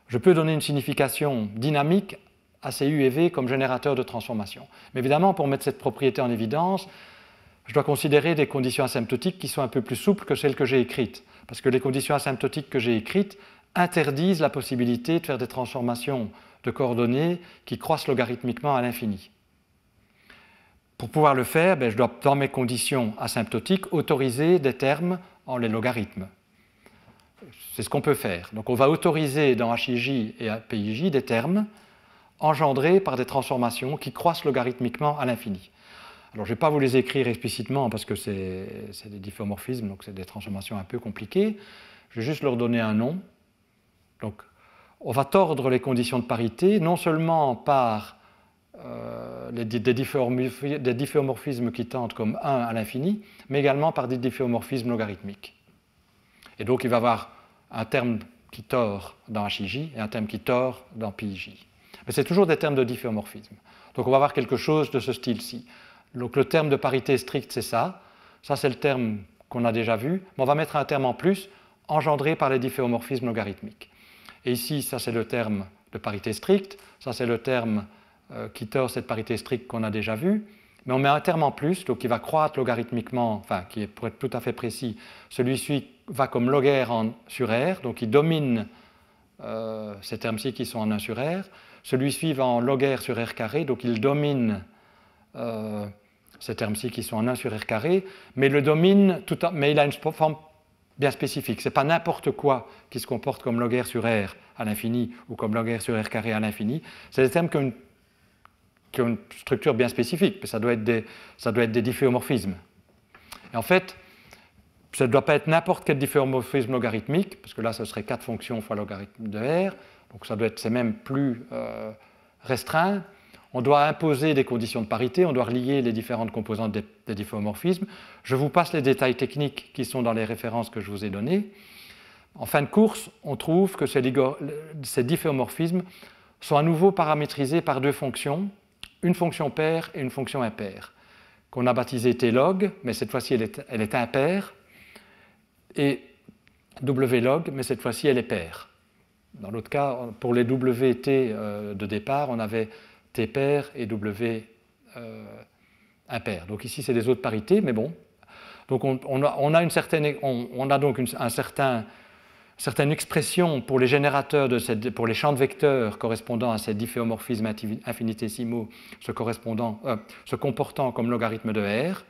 je peux donner une signification dynamique à ces U et V comme générateur de transformation. Mais évidemment, pour mettre cette propriété en évidence, je dois considérer des conditions asymptotiques qui sont un peu plus souples que celles que j'ai écrites. Parce que les conditions asymptotiques que j'ai écrites interdisent la possibilité de faire des transformations de coordonnées qui croissent logarithmiquement à l'infini. Pour pouvoir le faire, je dois, dans mes conditions asymptotiques, autoriser des termes en les logarithmes. C'est ce qu'on peut faire. Donc on va autoriser dans HIJ et PIJ des termes engendrés par des transformations qui croissent logarithmiquement à l'infini. Alors je ne vais pas vous les écrire explicitement parce que c'est des difféomorphismes, donc c'est des transformations un peu compliquées. Je vais juste leur donner un nom. Donc on va tordre les conditions de parité, non seulement par des difféomorphismes qui tendent comme 1 à l'infini, mais également par des difféomorphismes logarithmiques. Et donc il va y avoir un terme qui tord dans HIJ et un terme qui tord dans PIJ. Mais c'est toujours des termes de difféomorphisme. Donc on va avoir quelque chose de ce style-ci. Donc le terme de parité stricte, c'est ça. Ça, c'est le terme qu'on a déjà vu. Mais on va mettre un terme en plus, engendré par les difféomorphismes logarithmiques. Et ici, ça, c'est le terme de parité stricte. Ça, c'est le terme qui tord cette parité stricte qu'on a déjà vu. Mais on met un terme en plus, donc qui va croître logarithmiquement, enfin, qui est, pour être tout à fait précis, celui-ci va comme log R sur R, donc il domine ces termes-ci qui sont en 1 sur R. Celui-ci va en log R sur R carré, donc il domine ces termes-ci qui sont en 1 sur R carré, mais il le domine mais il a une forme bien spécifique. Ce n'est pas n'importe quoi qui se comporte comme log R sur R à l'infini ou comme log R sur R carré à l'infini. C'est des termes qui ont une structure bien spécifique, mais ça doit être des difféomorphismes. Et en fait, ça ne doit pas être n'importe quel difféomorphisme logarithmique, parce que là, ce serait 4 fonctions fois logarithme de R, donc c'est même plus restreint. On doit imposer des conditions de parité, on doit relier les différentes composantes des difféomorphismes. Je vous passe les détails techniques qui sont dans les références que je vous ai données. En fin de course, on trouve que ces difféomorphismes sont à nouveau paramétrisés par 2 fonctions, une fonction paire et une fonction impaire, qu'on a baptisée T-log, mais cette fois-ci elle est impaire, et W-log, mais cette fois-ci elle est paire. Dans l'autre cas, pour les WT de départ, on avait T pair et W impair. Donc ici, c'est des autres parités, mais bon. Donc on a donc une certaine expression pour les générateurs, pour les champs de vecteurs correspondant à ces difféomorphismes infinitésimaux se comportant comme logarithme de R.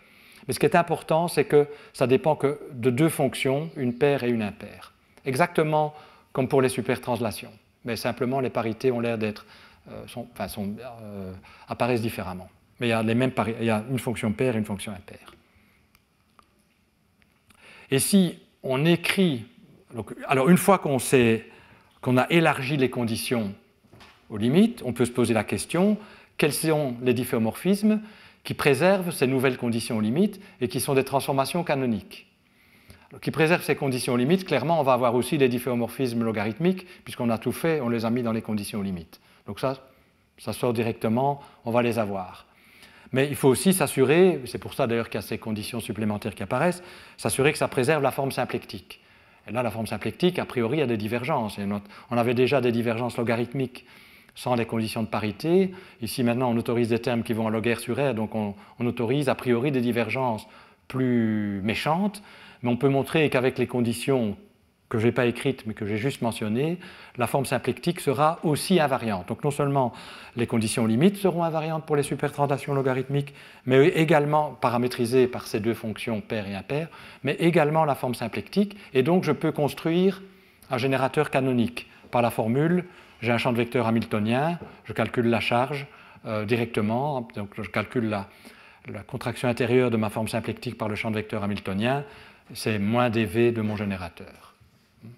Mais ce qui est important, c'est que ça dépend que de 2 fonctions, une paire et une impaire. Exactement comme pour les supertranslations. Mais simplement, les parités ont l'air d'être apparaissent différemment. Mais il y a une fonction paire et une fonction impaire. Et si on écrit, alors une fois qu'on a élargi les conditions aux limites, on peut se poser la question, quels sont les difféomorphismes qui préservent ces nouvelles conditions aux limites et qui sont des transformations canoniques? Alors, qui préservent ces conditions aux limites, clairement, on va avoir aussi des difféomorphismes logarithmiques, puisqu'on a tout fait, on les a mis dans les conditions aux limites. Donc ça sort directement, on va les avoir. Mais il faut aussi s'assurer, c'est pour ça d'ailleurs qu'il y a ces conditions supplémentaires qui apparaissent, s'assurer que ça préserve la forme symplectique. Et là, la forme symplectique, a priori, il y a des divergences. On avait déjà des divergences logarithmiques sans les conditions de parité. Ici, maintenant, on autorise des termes qui vont en log R sur R, donc on autorise a priori des divergences plus méchantes, mais on peut montrer qu'avec les conditions que je n'ai pas écrites, mais que j'ai juste mentionnées, la forme symplectique sera aussi invariante. Donc non seulement les conditions limites seront invariantes pour les supertranslations logarithmiques, mais également paramétrisées par ces 2 fonctions paire et impaire, mais également la forme symplectique, et donc je peux construire un générateur canonique par la formule, j'ai un champ de vecteurs hamiltonien, je calcule la charge directement, donc je calcule la contraction intérieure de ma forme symplectique par le champ de vecteurs hamiltonien, c'est moins dV de mon générateur.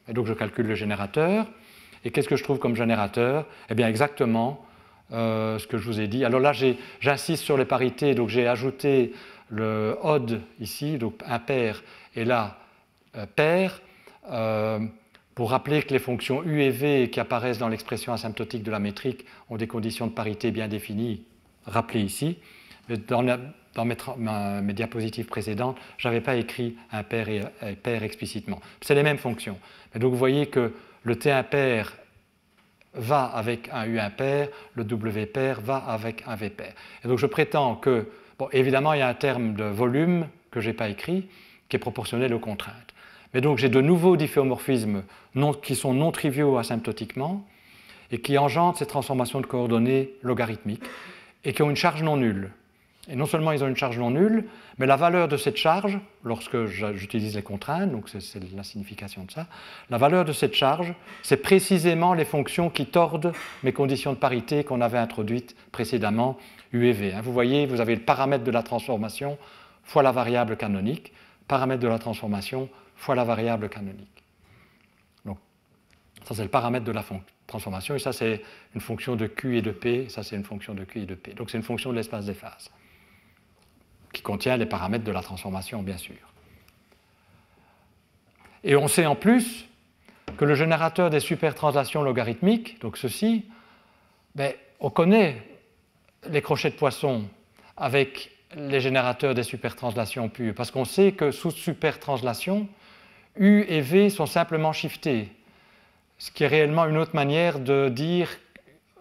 Et donc je calcule le générateur, et qu'est-ce que je trouve comme générateur? Eh bien exactement ce que je vous ai dit. Alors là, j'insiste sur les parités, donc j'ai ajouté le odd ici, donc impair, et là, pair, pour rappeler que les fonctions U et V qui apparaissent dans l'expression asymptotique de la métrique ont des conditions de parité bien définies, rappelées ici. Mais dans mes diapositives précédentes, je n'avais pas écrit impair et pair explicitement. C'est les mêmes fonctions. Et donc vous voyez que le T impair va avec un U impair, le W pair va avec un V pair. Et donc je prétends que, bon, évidemment, il y a un terme de volume que je n'ai pas écrit, qui est proportionnel aux contraintes. Mais donc j'ai de nouveaux difféomorphismes qui sont non triviaux asymptotiquement et qui engendrent ces transformations de coordonnées logarithmiques et qui ont une charge non nulle. Et non seulement ils ont une charge non nulle, mais la valeur de cette charge, lorsque j'utilise les contraintes, donc c'est la signification de ça, la valeur de cette charge, c'est précisément les fonctions qui tordent mes conditions de parité qu'on avait introduites précédemment, U et V. Vous voyez, vous avez le paramètre de la transformation fois la variable canonique, paramètre de la transformation fois la variable canonique. Donc, ça c'est le paramètre de la transformation, et ça c'est une fonction de Q et de P, et ça c'est une fonction de Q et de P. Donc c'est une fonction de l'espace des phases, qui contient les paramètres de la transformation, bien sûr. Et on sait en plus que le générateur des supertranslations logarithmiques, donc ceci, on connaît les crochets de Poisson avec les générateurs des supertranslations pures, parce qu'on sait que sous supertranslation, U et V sont simplement shiftés, ce qui est réellement une autre manière de dire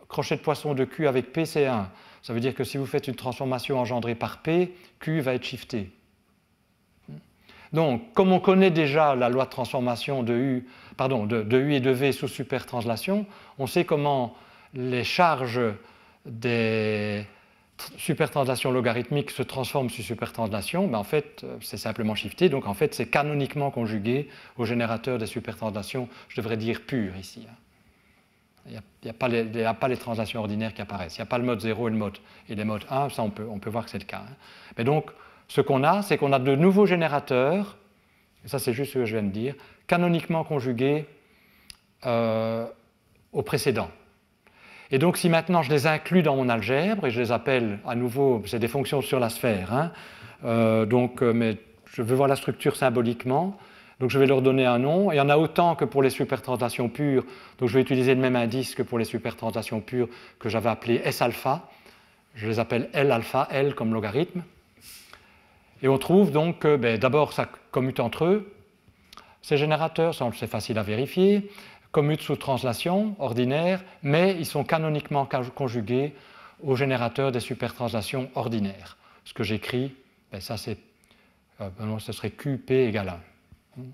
crochet de Poisson de Q avec P, c'est 1. Ça veut dire que si vous faites une transformation engendrée par P, Q va être shifté. Donc, comme on connaît déjà la loi de transformation de U et de V sous supertranslation, on sait comment les charges des supertranslation logarithmique se transforme sur supertranslation, ben en fait, c'est simplement shifté. Donc, en fait, c'est canoniquement conjugué au générateur des supertranslations, je devrais dire pures ici. Il n'y a pas les translations ordinaires qui apparaissent. Il n'y a pas le mode 0 et les modes 1, ça on peut voir que c'est le cas. Mais donc, ce qu'on a, c'est qu'on a de nouveaux générateurs, et ça c'est juste ce que je viens de dire, canoniquement conjugués au précédent. Et donc, si maintenant je les inclus dans mon algèbre, et je les appelle à nouveau, c'est des fonctions sur la sphère, mais je veux voir la structure symboliquement, donc je vais leur donner un nom. Il y en a autant que pour les supertranslations pures, donc je vais utiliser le même indice que pour les supertranslations pures que j'avais appelées S-alpha. Je les appelle L-alpha, L comme logarithme. Et on trouve donc que d'abord ça commute entre eux. Ces générateurs, c'est facile à vérifier, commutent sous translation ordinaire, mais ils sont canoniquement conjugués au générateur des supertranslations ordinaires. Ce que j'écris, ça c'est, ce serait QP égale 1. Mais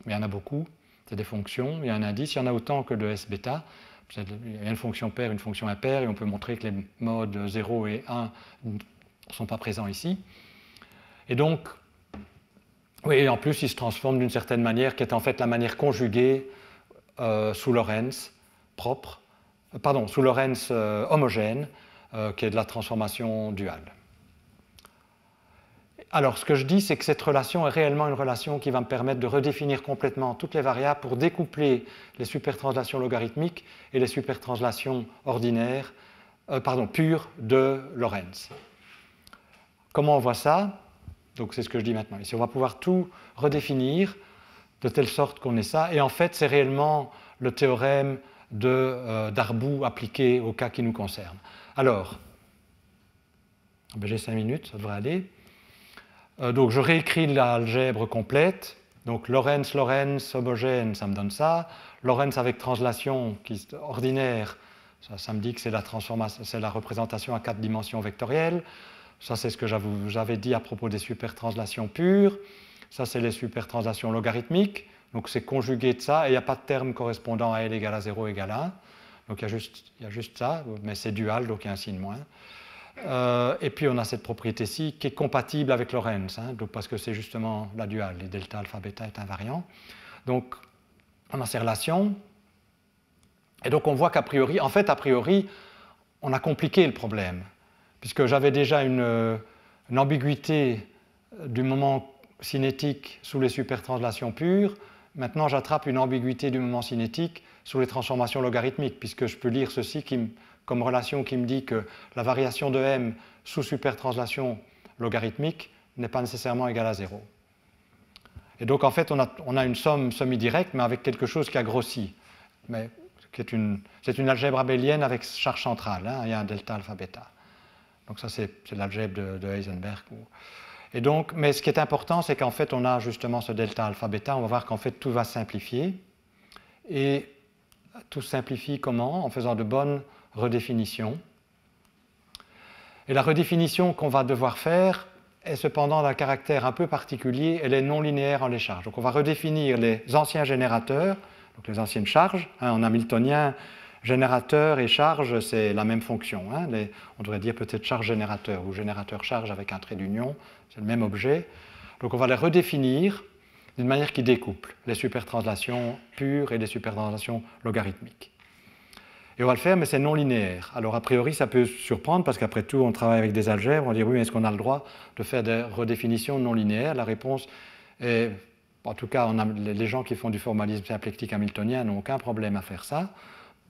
il y en a beaucoup, c'est des fonctions, il y a un indice, il y en a autant que de S-bêta. Il y a une fonction paire, une fonction impaire, et on peut montrer que les modes 0 et 1 ne sont pas présents ici. Et donc, oui, et en plus, ils se transforment d'une certaine manière, qui est en fait la manière conjuguée sous Lorentz propre, sous Lorentz homogène, qui est de la transformation duale. Alors, ce que je dis, c'est que cette relation est réellement une relation qui va me permettre de redéfinir complètement toutes les variables pour découpler les supertranslations logarithmiques et les supertranslations ordinaires, pures de Lorentz. Comment on voit ça? Donc, c'est ce que je dis maintenant. Ici, on va pouvoir tout redéfinir de telle sorte qu'on ait ça. Et en fait, c'est réellement le théorème d'Arboux appliqué au cas qui nous concerne. Alors, j'ai 5 minutes, ça devrait aller. Donc je réécris l'algèbre complète. Donc Lorentz homogène, ça me donne ça. Lorentz avec translation ordinaire, ça me dit que c'est la représentation à 4 dimensions vectorielles. Ça, c'est ce que j'avais dit à propos des supertranslations pures. Ça, c'est les supertranslations logarithmiques. Donc c'est conjugué de ça, et il n'y a pas de terme correspondant à L égale à 0 égale 1. Donc il y a juste ça, mais c'est dual, donc il y a un signe moins. Et puis on a cette propriété-ci qui est compatible avec Lorentz, donc parce que c'est justement la duale, et delta alpha bêta est invariant. Donc on a ces relations, et donc on voit qu'a priori, on a compliqué le problème, puisque j'avais déjà une ambiguïté du moment cinétique sous les supertranslations pures. Maintenant j'attrape une ambiguïté du moment cinétique sous les transformations logarithmiques, puisque je peux lire ceci comme relation qui me dit que la variation de m sous supertranslation logarithmique n'est pas nécessairement égale à 0. Et donc en fait on a une somme semi-directe, mais avec quelque chose qui a grossi. C'est une algèbre abélienne avec charge centrale, il y a un delta alpha bêta. Donc ça c'est l'algèbre de Heisenberg. Et donc, mais ce qui est important, c'est qu'en fait on a justement ce delta alpha bêta, on va voir qu'en fait tout va simplifier. Et tout se simplifie comment? En faisant de bonnes redéfinition. Et la redéfinition qu'on va devoir faire est cependant d'un caractère un peu particulier, elle est non linéaire en les charges. Donc on va redéfinir les anciens générateurs, donc les anciennes charges. En hamiltonien, générateur et charge, c'est la même fonction. On devrait dire peut-être charge-générateur ou générateur-charge avec un trait d'union, c'est le même objet. Donc on va les redéfinir d'une manière qui découple les supertranslations pures et les supertranslations logarithmiques. Et on va le faire, mais c'est non linéaire. Alors, a priori, ça peut surprendre, parce qu'après tout, on travaille avec des algèbres. On dit, oui, mais est-ce qu'on a le droit de faire des redéfinitions non linéaires? La réponse est, en tout cas, les gens qui font du formalisme symplectique hamiltonien n'ont aucun problème à faire ça,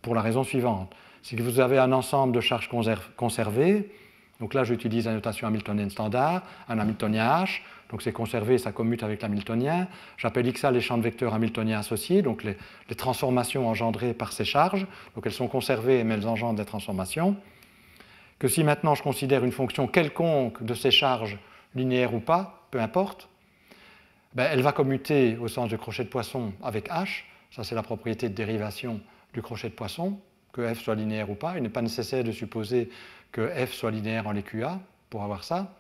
pour la raison suivante. C'est que vous avez un ensemble de charges conservées. Donc là, j'utilise la notation hamiltonienne standard, un hamiltonien H. Donc c'est conservé, ça commute avec l'hamiltonien. J'appelle XA les champs de vecteurs hamiltoniens associés, donc les transformations engendrées par ces charges. Donc elles sont conservées, mais elles engendrent des transformations. Que si maintenant je considère une fonction quelconque de ces charges, linéaire ou pas, peu importe, elle va commuter au sens du crochet de Poisson avec H. Ça, c'est la propriété de dérivation du crochet de Poisson, que f soit linéaire ou pas. Il n'est pas nécessaire de supposer que f soit linéaire en les QA pour avoir ça.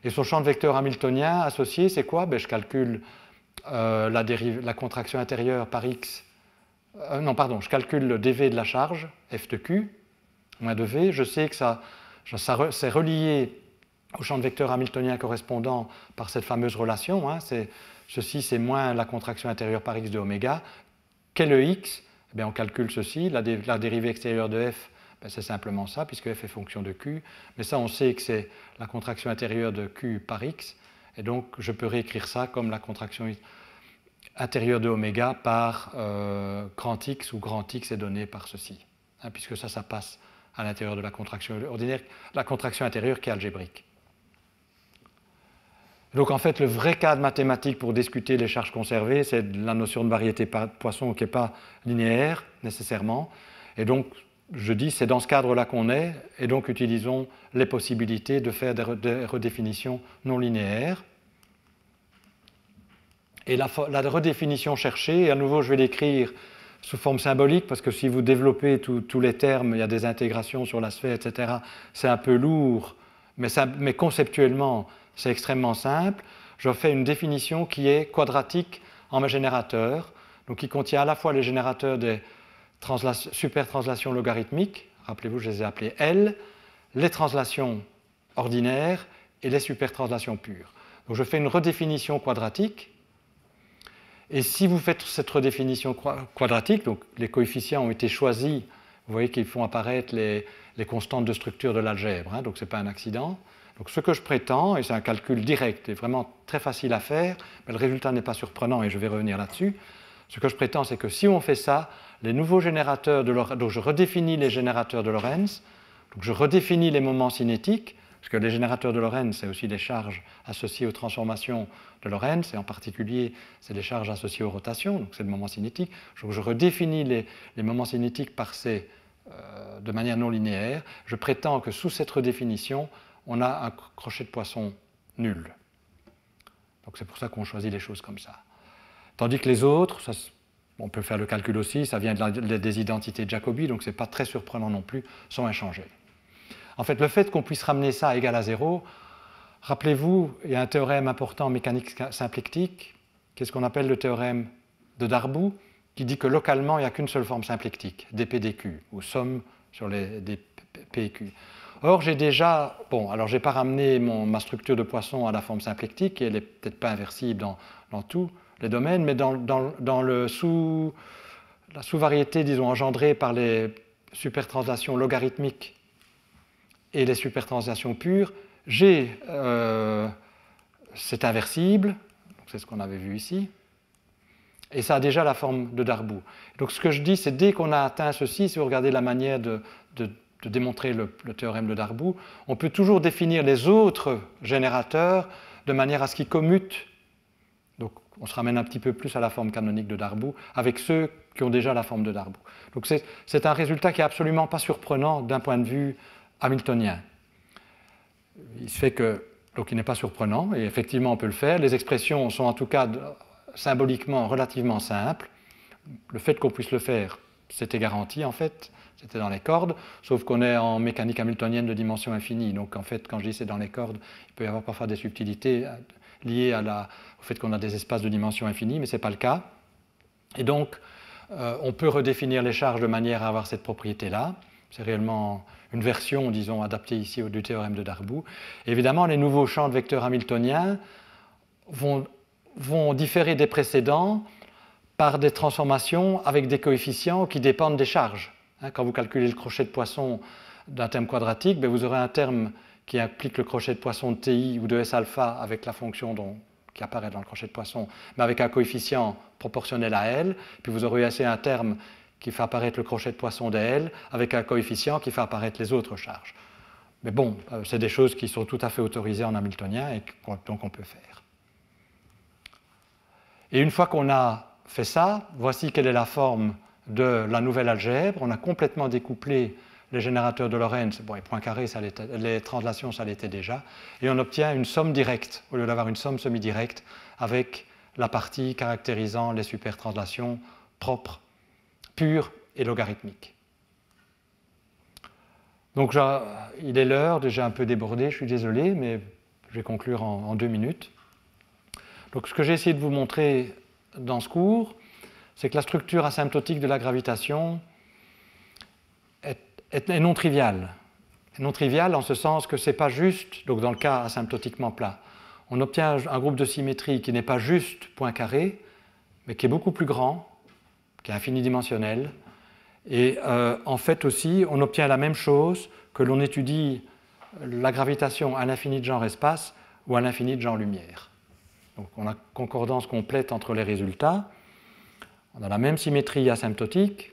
Et son champ de vecteurs hamiltonien associé, c'est quoi? Je calcule la contraction intérieure par x. Je calcule le dv de la charge, f de q, moins de v. Je sais que ça C'est relié au champ de vecteur hamiltonien correspondant par cette fameuse relation. Hein, ceci, c'est moins la contraction intérieure par x de oméga. Qu'est le x? Eh bien, on calcule ceci. La dérivée extérieure de f, c'est simplement ça, puisque f est fonction de q. Mais ça, on sait que c'est la contraction intérieure de q par x. Et donc, je peux réécrire ça comme la contraction intérieure de oméga par grand x, où grand x est donné par ceci. Hein, puisque ça passe à l'intérieur de la contraction ordinaire, la contraction intérieure qui est algébrique. Donc en fait, le vrai cadre mathématique pour discuter les charges conservées, c'est la notion de variété de Poisson qui n'est pas linéaire nécessairement. Et donc, je dis, c'est dans ce cadre-là qu'on est, et donc utilisons les possibilités de faire des redéfinitions non linéaires. Et la redéfinition cherchée, à nouveau, je vais l'écrire sous forme symbolique, parce que si vous développez tous les termes, il y a des intégrations sur la sphère, etc., c'est un peu lourd, mais conceptuellement, c'est extrêmement simple. Je fais une définition qui est quadratique en mes générateurs, donc qui contient à la fois les générateurs des supertranslations logarithmiques, rappelez-vous, je les ai appelés L, les translations ordinaires et les supertranslations pures. Donc je fais une redéfinition quadratique, et si vous faites cette redéfinition quadratique, donc les coefficients ont été choisis, vous voyez qu'ils font apparaître les constantes de structure de l'algèbre, hein, donc ce n'est pas un accident. Donc ce que je prétends, et c'est un calcul direct et vraiment très facile à faire, mais le résultat n'est pas surprenant et je vais revenir là-dessus, ce que je prétends, c'est que si on fait ça, les nouveaux générateurs de Lorentz, donc je redéfinis les générateurs de Lorentz, donc je redéfinis les moments cinétiques, parce que les générateurs de Lorentz, c'est aussi des charges associées aux transformations de Lorentz, et en particulier, c'est des charges associées aux rotations, donc c'est le moment cinétique. Donc je redéfinis les moments cinétiques de manière non linéaire. Je prétends que sous cette redéfinition, on a un crochet de Poisson nul. Donc c'est pour ça qu'on choisit les choses comme ça. Tandis que les autres, on peut faire le calcul aussi, ça vient des identités de Jacobi, donc ce n'est pas très surprenant non plus, sont inchangés. En fait, le fait qu'on puisse ramener ça égal à 0, rappelez-vous, il y a un théorème important en mécanique symplectique, qu'est-ce qu'on appelle le théorème de Darboux, qui dit que localement, il n'y a qu'une seule forme symplectique, dp dq, ou somme sur les p et q. Or, j'ai déjà, alors je n'ai pas ramené ma structure de Poisson à la forme symplectique, et elle n'est peut-être pas inversible dans tous les domaines, mais dans la sous-variété, disons, engendrée par les supertranslations logarithmiques et les supertranslations pures, c'est inversible, c'est ce qu'on avait vu ici, et ça a déjà la forme de Darboux. Donc ce que je dis, c'est dès qu'on a atteint ceci, si vous regardez la manière de démontrer le théorème de Darboux, on peut toujours définir les autres générateurs de manière à ce qu'ils commutent. Donc on se ramène un petit peu plus à la forme canonique de Darboux avec ceux qui ont déjà la forme de Darboux. Donc c'est un résultat qui n'est absolument pas surprenant d'un point de vue hamiltonien. Il se fait que, donc il n'est pas surprenant, et effectivement on peut le faire. Les expressions sont en tout cas symboliquement relativement simples. Le fait qu'on puisse le faire, c'était garanti en fait. C'était dans les cordes, sauf qu'on est en mécanique hamiltonienne de dimension infinie. Donc en fait, quand je dis c'est dans les cordes, il peut y avoir parfois des subtilités liées au fait qu'on a des espaces de dimension infinie, mais ce n'est pas le cas. Et donc, on peut redéfinir les charges de manière à avoir cette propriété-là. C'est réellement une version, disons, adaptée ici du théorème de Darboux. Et évidemment, les nouveaux champs de vecteurs hamiltoniens vont différer des précédents par des transformations avec des coefficients qui dépendent des charges. Quand vous calculez le crochet de Poisson d'un terme quadratique, vous aurez un terme qui implique le crochet de Poisson de TI ou de S alpha avec la fonction qui apparaît dans le crochet de Poisson, mais avec un coefficient proportionnel à L. Puis vous aurez aussi un terme qui fait apparaître le crochet de Poisson de L avec un coefficient qui fait apparaître les autres charges. Mais bon, c'est des choses qui sont tout à fait autorisées en hamiltonien et donc on peut faire. Et une fois qu'on a fait ça, voici quelle est la forme de la nouvelle algèbre. On a complètement découplé les générateurs de Lorentz. Bon, les points carrés, les translations, ça l'était déjà. Et on obtient une somme directe, au lieu d'avoir une somme semi-directe, avec la partie caractérisant les supertranslations propres, pures et logarithmiques. Donc, il est l'heure, déjà un peu débordé, je suis désolé, mais je vais conclure en 2 minutes. Donc, ce que j'ai essayé de vous montrer dans ce cours, c'est que la structure asymptotique de la gravitation est non triviale. non trivial en ce sens que ce n'est pas juste, donc dans le cas asymptotiquement plat, on obtient un groupe de symétrie qui n'est pas juste point carré, mais qui est beaucoup plus grand, qui est infinidimensionnel. Et en fait aussi, on obtient la même chose que l'on étudie la gravitation à l'infini de genre espace ou à l'infini de genre lumière. Donc on a concordance complète entre les résultats. On a la même symétrie asymptotique,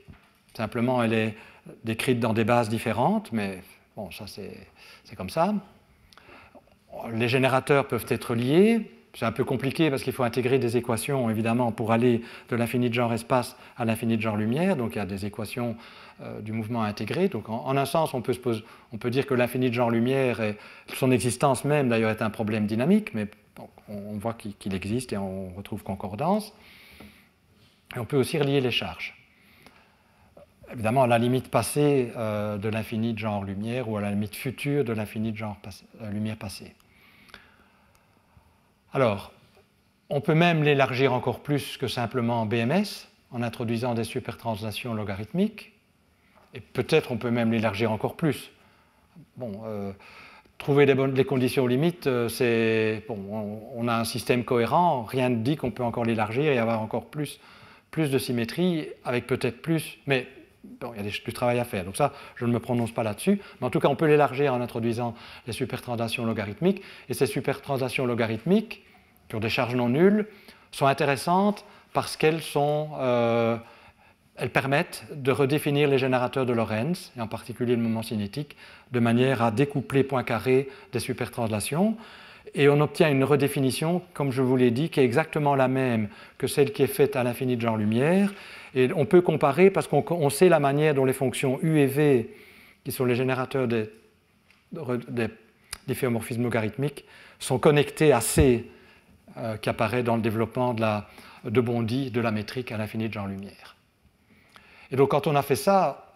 simplement elle est décrite dans des bases différentes, mais bon, ça c'est comme ça. Les générateurs peuvent être liés. C'est un peu compliqué parce qu'il faut intégrer des équations, évidemment, pour aller de l'infini de genre espace à l'infini de genre lumière. Donc il y a des équations du mouvement intégré. Donc en un sens, on peut dire que l'infini de genre lumière, son existence même d'ailleurs, est un problème dynamique, mais bon, on voit qu'il existe et on retrouve concordance. Et on peut aussi relier les charges. Évidemment, à la limite passée de l'infini de genre lumière ou à la limite future de l'infini de genre lumière passée. Alors, on peut même l'élargir encore plus que simplement BMS en introduisant des supertranslations logarithmiques. Et peut-être on peut même l'élargir encore plus. Bon, trouver les conditions limites, on a un système cohérent, rien ne dit qu'on peut encore l'élargir et avoir encore plus de symétrie, avec peut-être plus, mais bon, il y a du travail à faire. Donc ça, je ne me prononce pas là-dessus, mais en tout cas, on peut l'élargir en introduisant les supertranslations logarithmiques, et ces supertranslations logarithmiques, qui ont des charges non nulles, sont intéressantes parce qu'elles elles permettent de redéfinir les générateurs de Lorentz, et en particulier le moment cinétique, de manière à découpler point carré des supertranslations. Et on obtient une redéfinition, comme je vous l'ai dit, qui est exactement la même que celle qui est faite à l'infini de genre lumière. Et on peut comparer parce qu'on sait la manière dont les fonctions U et V, qui sont les générateurs des difféomorphismes logarithmiques, sont connectées à C, qui apparaît dans le développement de Bondy de la métrique à l'infini de genre lumière. Et donc quand on a fait ça,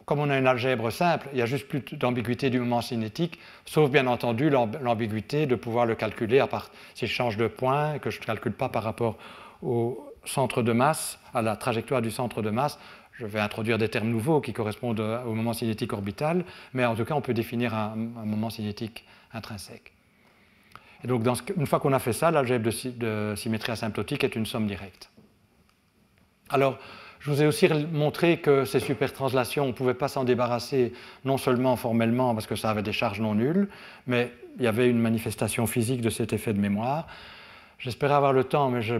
comme on a une algèbre simple, il n'y a juste plus d'ambiguïté du moment cinétique, sauf bien entendu l'ambiguïté de pouvoir le calculer à part si je change de point et que je ne calcule pas par rapport au centre de masse, à la trajectoire du centre de masse. Je vais introduire des termes nouveaux qui correspondent au moment cinétique orbital, mais en tout cas on peut définir un moment cinétique intrinsèque. Et donc, une fois qu'on a fait ça, l'algèbre de symétrie asymptotique est une somme directe. Alors, je vous ai aussi montré que ces supertranslations, on ne pouvait pas s'en débarrasser, non seulement formellement, parce que ça avait des charges non nulles, mais il y avait une manifestation physique de cet effet de mémoire. J'espérais avoir le temps, mais je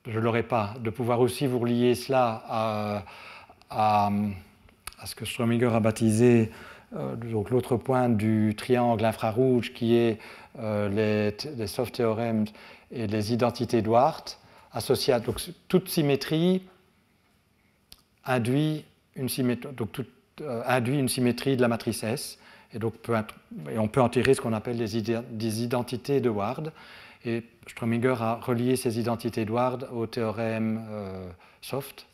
ne l'aurai pas, de pouvoir aussi vous relier cela à ce que Strominger a baptisé donc l'autre pointe du triangle infrarouge, qui est les soft théorèmes et les identités d'Oort associées à donc, toute symétrie induit une symétrie de la matrice S, et donc on peut en tirer ce qu'on appelle des identités de Ward. Et Strominger a relié ces identités de Ward au théorème soft.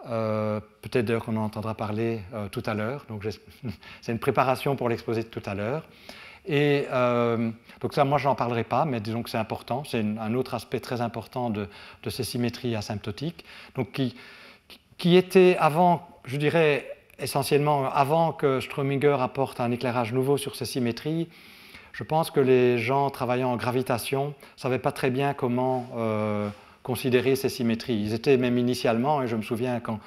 Peut-être d'ailleurs qu'on en entendra parler tout à l'heure. Donc c'est une préparation pour l'exposé de tout à l'heure. Et donc ça, moi, je n'en parlerai pas, mais disons que c'est important. C'est un autre aspect très important de ces symétries asymptotiques. Donc qui était avant, je dirais essentiellement avant que Strominger apporte un éclairage nouveau sur ces symétries, je pense que les gens travaillant en gravitation ne savaient pas très bien comment considérer ces symétries. Ils étaient même initialement, et je me souviens quand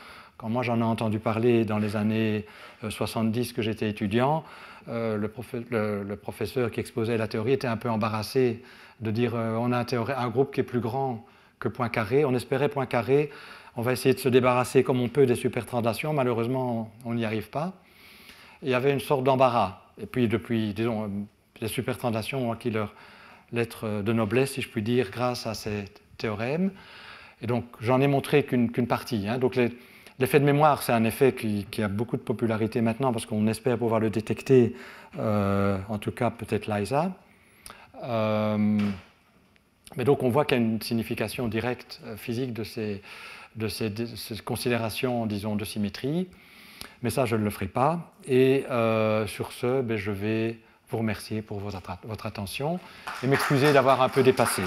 moi j'en ai entendu parler dans les années 70 que j'étais étudiant, le professeur qui exposait la théorie était un peu embarrassé de dire on a un groupe qui est plus grand que Poincaré, on espérait Poincaré, on va essayer de se débarrasser comme on peut des supertranslations, malheureusement on n'y arrive pas. Et il y avait une sorte d'embarras. Et puis depuis, disons, les supertranslations ont acquis leur lettre de noblesse, si je puis dire, grâce à ces théorèmes. Et donc j'en ai montré qu'une partie. Donc l'effet de mémoire, c'est un effet qui a beaucoup de popularité maintenant parce qu'on espère pouvoir le détecter, en tout cas peut-être LISA. Mais donc on voit qu'il y a une signification directe physique de ces considérations, disons, de symétrie. Mais ça, je ne le ferai pas. Et sur ce, je vais vous remercier pour votre attention et m'excuser d'avoir un peu dépassé.